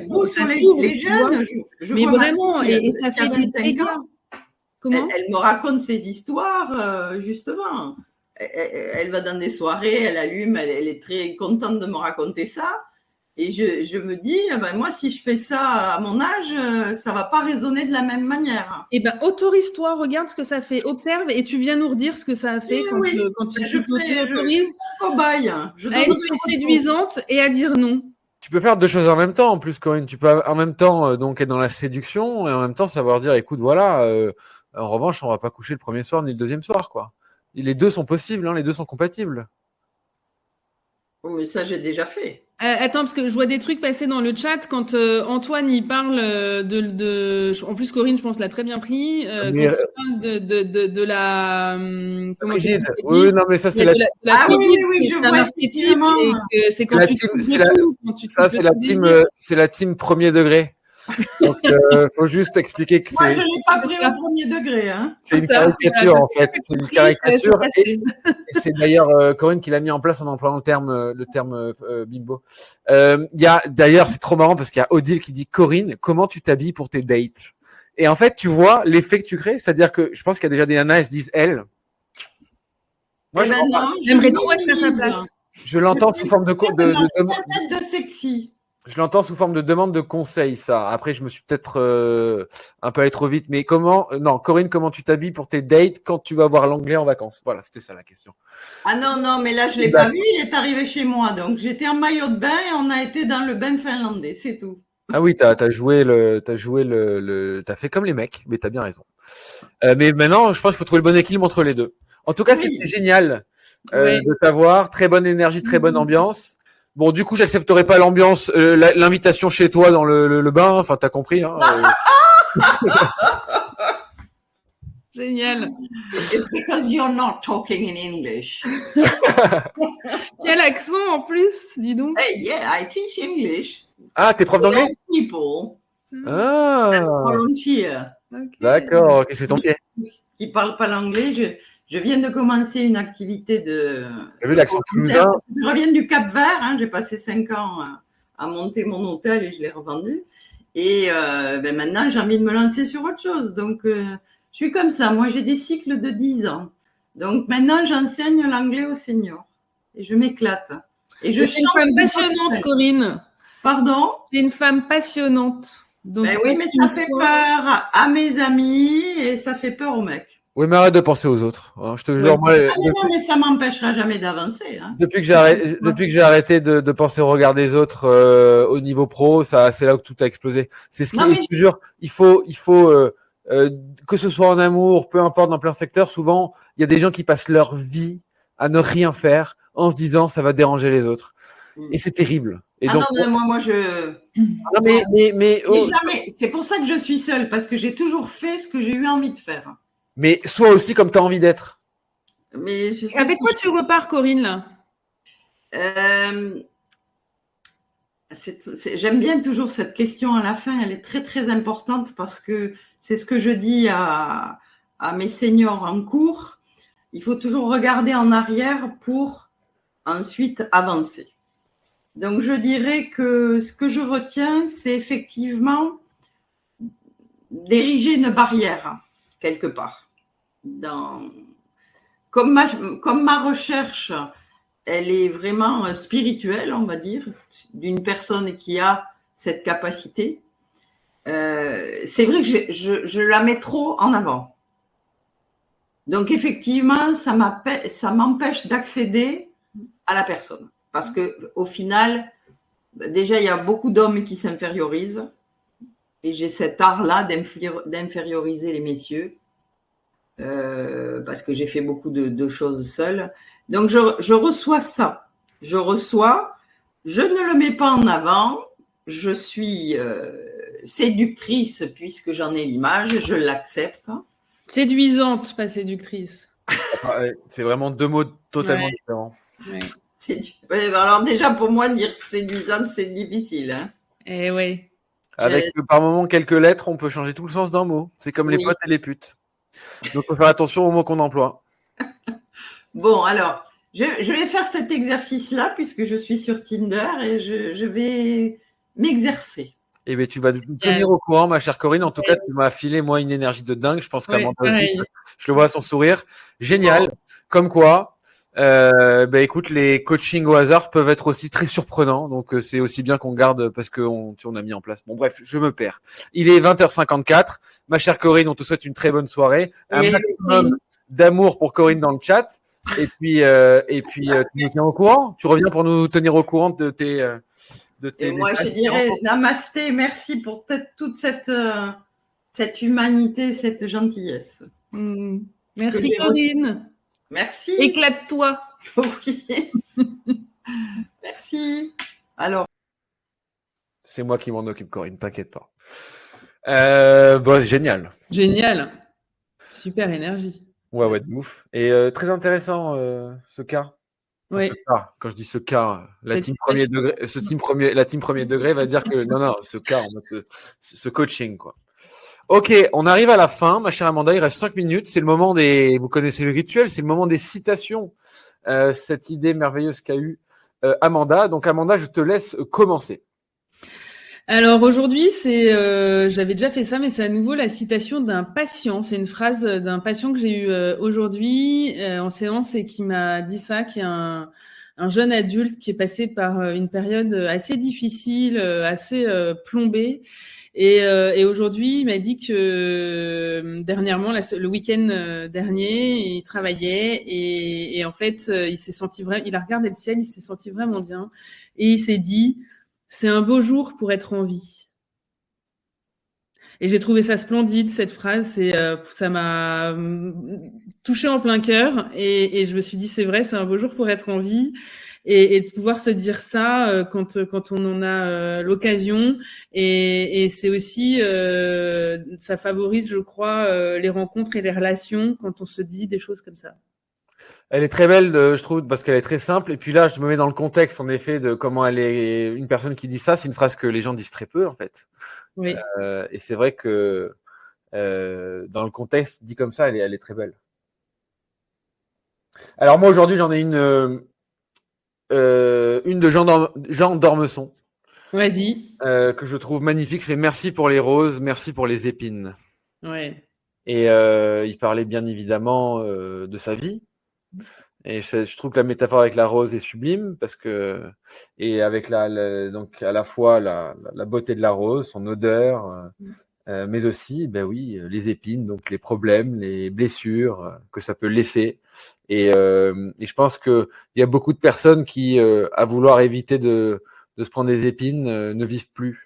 S5: vous sur les jeunes,
S2: mais vraiment, et ça fait des dégâts. Comment ?
S5: Elle me raconte ses histoires, justement. Elle va dans des soirées, elle allume, elle est très contente de me raconter ça. Et je me dis, moi, si je fais ça à mon âge, ça va pas résonner de la même manière.
S2: Eh ben, autorise-toi, regarde ce que ça fait, observe et tu viens nous redire ce que ça a fait quand tu t'autorises à être séduisante et à dire non.
S1: Tu peux faire deux choses en même temps, en plus, Corinne. Tu peux en même temps donc être dans la séduction et en même temps savoir dire, écoute, voilà, en revanche, on va pas coucher le premier soir ni le deuxième soir, quoi. Les deux sont possibles, hein, les deux sont compatibles.
S5: Oh, mais ça, j'ai déjà fait.
S2: Attends, parce que je vois des trucs passer dans le chat quand Antoine il parle en plus Corinne, je pense, l'a très bien pris. Quand il parle de la
S1: frigide. Oui, non, mais ça c'est
S2: la frigide, c'est un archétype et que c'est quand
S1: c'est la team premier degré. Donc, faut juste expliquer que
S5: moi, je l'ai pas pris au premier degré. Hein.
S1: C'est une caricature, en fait. C'est une caricature. Et c'est d'ailleurs Corinne qui l'a mis en place en employant le terme bimbo. D'ailleurs, c'est trop marrant parce qu'il y a Odile qui dit, Corinne, comment tu t'habilles pour tes dates? Et en fait, tu vois l'effet que tu crées. C'est-à-dire que je pense qu'il y a déjà des nanas, elles se disent, moi,
S2: j'aimerais trop être à sa place.
S1: Je l'entends sous forme de
S5: sexy.
S1: Je l'entends sous forme de demande de conseil, ça. Après, je me suis peut-être un peu allé trop vite. Mais Corinne, comment tu t'habilles pour tes dates quand tu vas voir l'anglais en vacances? Voilà, c'était ça la question.
S5: Ah non, mais là, je l'ai pas vu. Il est arrivé chez moi. Donc, j'étais en maillot de bain et on a été dans le bain finlandais. C'est tout.
S1: Ah oui, t'as fait comme les mecs, mais t'as bien raison. Mais maintenant, je pense qu'il faut trouver le bon équilibre entre les deux. En tout cas,
S5: Oui.
S1: c'était génial
S2: Ouais.
S1: de t'avoir. Très bonne énergie, très bonne ambiance. Bon, du coup, j'accepterai pas l'ambiance, l'invitation chez toi dans le bain. Enfin, t'as compris. Hein,
S2: Génial.
S5: It's because you're not talking in English.
S2: Quel accent en plus, dis donc.
S5: Hey, yeah, I teach English.
S1: Ah, t'es prof d'anglais?
S5: People
S1: Ah,
S5: volunteer
S2: Ok.
S1: d'accord. Ok, c'est ton pied.
S5: qui parlent pas l'anglais. Je viens de commencer une activité
S1: T'as vu l'accent toulousain?
S5: Je reviens du Cap-Vert. Hein, j'ai passé 5 ans à monter mon hôtel et je l'ai revendu. Et maintenant, j'ai envie de me lancer sur autre chose. Donc, je suis comme ça. Moi, j'ai des cycles de 10 ans. Donc, maintenant, j'enseigne l'anglais aux seniors. Et je m'éclate. Et je
S2: C'est une femme passionnante, Corinne.
S5: Pardon?
S2: C'est une femme passionnante. Donc,
S5: oui, mais ça fait peur à mes amis et ça fait peur aux mecs.
S1: Oui, mais arrête de penser aux autres. Hein, je te jure, moi.
S5: Non, mais ça m'empêchera jamais d'avancer. Hein.
S1: Depuis que j'ai arrêté de penser au regard des autres au niveau pro, c'est là où tout a explosé. C'est ce qui, je te jure, il faut que ce soit en amour, peu importe dans plein secteur, souvent il y a des gens qui passent leur vie à ne rien faire en se disant ça va déranger les autres. Et c'est terrible. Et donc,
S5: non, moi je.
S1: Non, mais
S5: jamais. C'est pour ça que je suis seule, parce que j'ai toujours fait ce que j'ai eu envie de faire.
S1: Mais sois aussi comme tu as envie d'être.
S5: Mais
S2: avec quoi tu repars, Corinne, là?
S5: J'aime bien toujours cette question à la fin. Elle est très, très importante parce que c'est ce que je dis à mes seniors en cours. Il faut toujours regarder en arrière pour ensuite avancer. Donc, je dirais que ce que je retiens, c'est effectivement d'ériger une barrière quelque part. Comme ma recherche, elle est vraiment spirituelle, on va dire, d'une personne qui a cette capacité. C'est vrai que je la mets trop en avant. Donc, effectivement, ça m'empêche d'accéder à la personne. Parce qu'au final, déjà, il y a beaucoup d'hommes qui s'infériorisent. Et j'ai cet art-là d'inférioriser les messieurs. Parce que j'ai fait beaucoup de choses seule. Donc, je reçois ça. Je ne le mets pas en avant. Je suis séductrice puisque j'en ai l'image. Je l'accepte.
S2: Séduisante, pas séductrice.
S1: C'est vraiment deux mots totalement différents.
S2: Ouais.
S5: Alors déjà, pour moi, dire séduisante, c'est difficile. Hein.
S2: Eh oui.
S1: Avec par moment quelques lettres, on peut changer tout le sens d'un mot. C'est comme les potes et les putes. Donc, il faut faire attention aux mots qu'on emploie.
S5: Bon, alors, je vais faire cet exercice-là puisque je suis sur Tinder et je vais m'exercer.
S1: Eh bien, tu vas nous tenir au courant, ma chère Corinne. En tout cas, tu m'as filé, moi, une énergie de dingue. Je pense qu'Amanda aussi, je le vois à son sourire. Génial. Comme quoi, écoute, les coachings au hasard peuvent être aussi très surprenants. Donc, c'est aussi bien qu'on garde parce qu'on a mis en place. Bon, bref, je me perds. Il est 20h54. Ma chère Corinne, on te souhaite une très bonne soirée. Un maximum d'amour pour Corinne dans le chat. Et puis, tu nous tiens au courant. Tu reviens pour nous tenir au courant de tes...
S5: Et moi, je dirais namasté, merci pour toute cette humanité, cette gentillesse.
S2: Merci Corinne.
S5: Merci.
S2: Éclate-toi.
S5: Oui. Merci. Alors.
S1: C'est moi qui m'en occupe, Corinne, t'inquiète pas. Génial.
S2: Génial. Super énergie.
S1: Ouais, de ouf. Et très intéressant ce cas.
S2: Oui.
S1: Quand je dis ce cas, la team premier degré va dire que non, ce cas, ce coaching, quoi. Ok, on arrive à la fin, ma chère Amanda, il reste 5 minutes. C'est le moment vous connaissez le rituel, c'est le moment des citations. Cette idée merveilleuse qu'a eue Amanda. Donc Amanda, je te laisse commencer.
S2: Alors aujourd'hui, j'avais déjà fait ça, mais c'est à nouveau la citation d'un patient. C'est une phrase d'un patient que j'ai eu aujourd'hui en séance et qui m'a dit ça, qui est un jeune adulte qui est passé par une période assez difficile, assez plombée. Et aujourd'hui, il m'a dit que dernièrement, le week-end dernier, il travaillait et en fait, il s'est senti il a regardé le ciel, il s'est senti vraiment bien et il s'est dit: c'est un beau jour pour être en vie. Et j'ai trouvé ça splendide, cette phrase. Ça m'a touchée en plein cœur. Et je me suis dit, c'est vrai, c'est un beau jour pour être en vie. Et de pouvoir se dire ça quand on en a l'occasion. Et c'est aussi, ça favorise, je crois, les rencontres et les relations quand on se dit des choses comme ça.
S1: Elle est très belle, je trouve, parce qu'elle est très simple. Et puis là, je me mets dans le contexte, en effet, de comment elle est. Une personne qui dit ça, c'est une phrase que les gens disent très peu, en fait.
S2: Oui.
S1: Et c'est vrai que dans le contexte dit comme ça, elle est très belle. Alors moi, aujourd'hui, j'en ai une de Jean d'Ormesson.
S2: Vas-y.
S1: Que je trouve magnifique. C'est merci pour les roses, merci pour les épines.
S2: Ouais.
S1: Et il parlait bien évidemment de sa vie. Et je trouve que la métaphore avec la rose est sublime parce que et avec donc à la fois la beauté de la rose, son odeur, mais aussi oui les épines, donc les problèmes, les blessures que ça peut laisser. Et je pense que il y a beaucoup de personnes qui à vouloir éviter de se prendre des épines ne vivent plus.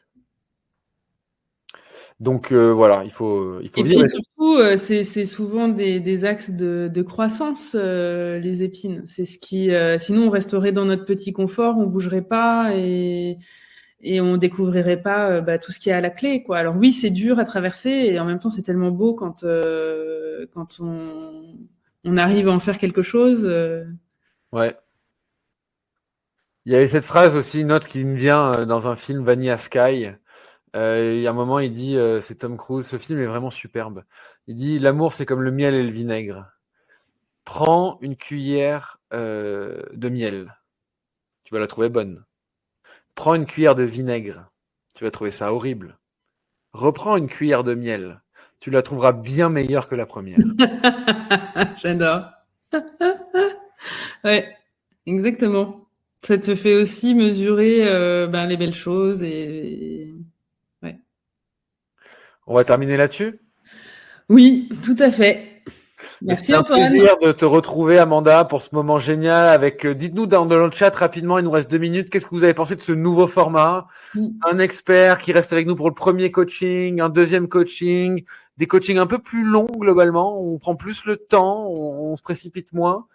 S1: Donc voilà, il faut
S2: et
S1: vivre.
S2: Puis surtout, c'est souvent des axes de croissance, les épines. C'est ce qui, sinon on resterait dans notre petit confort, on bougerait pas et on découvrirait pas tout ce qu'il y a à la clé, quoi. Alors oui, c'est dur à traverser et en même temps c'est tellement beau quand on arrive à en faire quelque chose.
S1: Ouais. Il y avait cette phrase aussi, une autre qui me vient dans un film Vanilla Sky. Il y a un moment, il dit, c'est Tom Cruise, ce film est vraiment superbe. Il dit, l'amour, c'est comme le miel et le vinaigre. Prends une cuillère de miel, tu vas la trouver bonne. Prends une cuillère de vinaigre, tu vas trouver ça horrible. Reprends une cuillère de miel, tu la trouveras bien meilleure que la première.
S2: J'adore. Ouais, exactement. Ça te fait aussi mesurer les belles choses et ouais.
S1: On va terminer là-dessus ?
S2: Oui, tout à fait. Merci Antoine.
S1: C'est un plaisir de te retrouver, Amanda, pour ce moment génial. Dites-nous dans le chat rapidement, il nous reste 2 minutes, qu'est-ce que vous avez pensé de ce nouveau format ? Un expert qui reste avec nous pour le premier coaching, un deuxième coaching, des coachings un peu plus longs globalement, on prend plus le temps, on se précipite moins.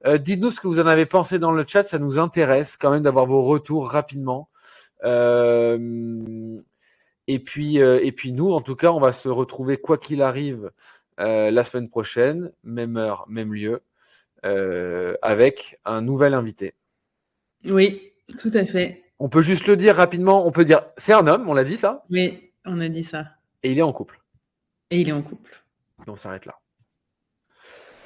S1: Dites-nous ce que vous en avez pensé dans le chat, ça nous intéresse quand même d'avoir vos retours rapidement. Et puis nous, en tout cas, on va se retrouver quoi qu'il arrive la semaine prochaine, même heure, même lieu, avec un nouvel invité.
S2: Oui, tout à fait.
S1: On peut juste le dire rapidement, on peut dire c'est un homme, on l'a dit ça ?
S2: Oui, on a dit ça.
S1: Et il est en couple.
S2: Et il est en couple.
S1: Et on s'arrête là.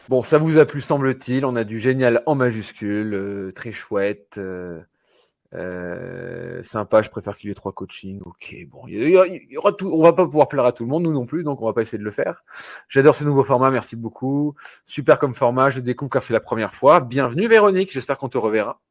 S1: Bon, ça vous a plu, semble-t-il. On a du génial en majuscule, très chouette, sympa. Je préfère qu'il y ait 3 coachings. Ok, bon, il y aura tout. On va pas pouvoir plaire à tout le monde, nous non plus, donc on va pas essayer de le faire. J'adore ce nouveau format, merci beaucoup. Super comme format, je découvre car c'est la première fois. Bienvenue Véronique, j'espère qu'on te reverra.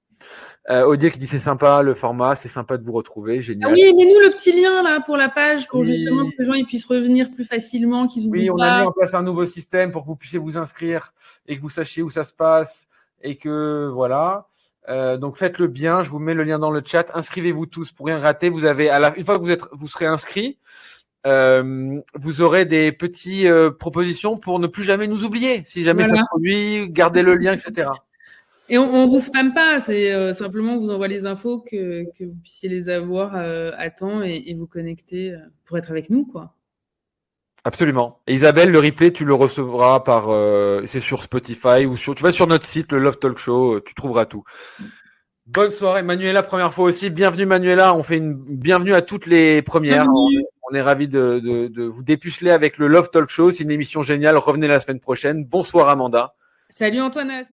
S1: Odile qui dit c'est sympa le format, c'est sympa de vous retrouver, génial.
S2: Ah oui, mets-nous le petit lien là pour la page, pour justement que les gens ils puissent revenir plus facilement, qu'ils oublient pas.
S1: Oui, on a mis en place un nouveau système pour que vous puissiez vous inscrire et que vous sachiez où ça se passe et que voilà. Donc faites-le bien, je vous mets le lien dans le chat. Inscrivez-vous tous pour rien rater. Vous avez une fois que vous serez inscrits, vous aurez des petites propositions pour ne plus jamais nous oublier. Si jamais ça produit, gardez le lien, etc.
S2: Et on vous spamme pas, c'est simplement on vous envoie les infos que vous puissiez les avoir à temps et vous connecter pour être avec nous, quoi.
S1: Absolument. Et Isabelle, le replay, tu le recevras c'est sur Spotify ou tu vas sur notre site, le Love Talk Show, tu trouveras tout. Bonne soirée, Manuela, première fois aussi. Bienvenue, Manuela. On fait une bienvenue à toutes les premières. On est ravis de vous dépuceler avec le Love Talk Show. C'est une émission géniale. Revenez la semaine prochaine. Bonsoir, Amanda.
S2: Salut, Antoine.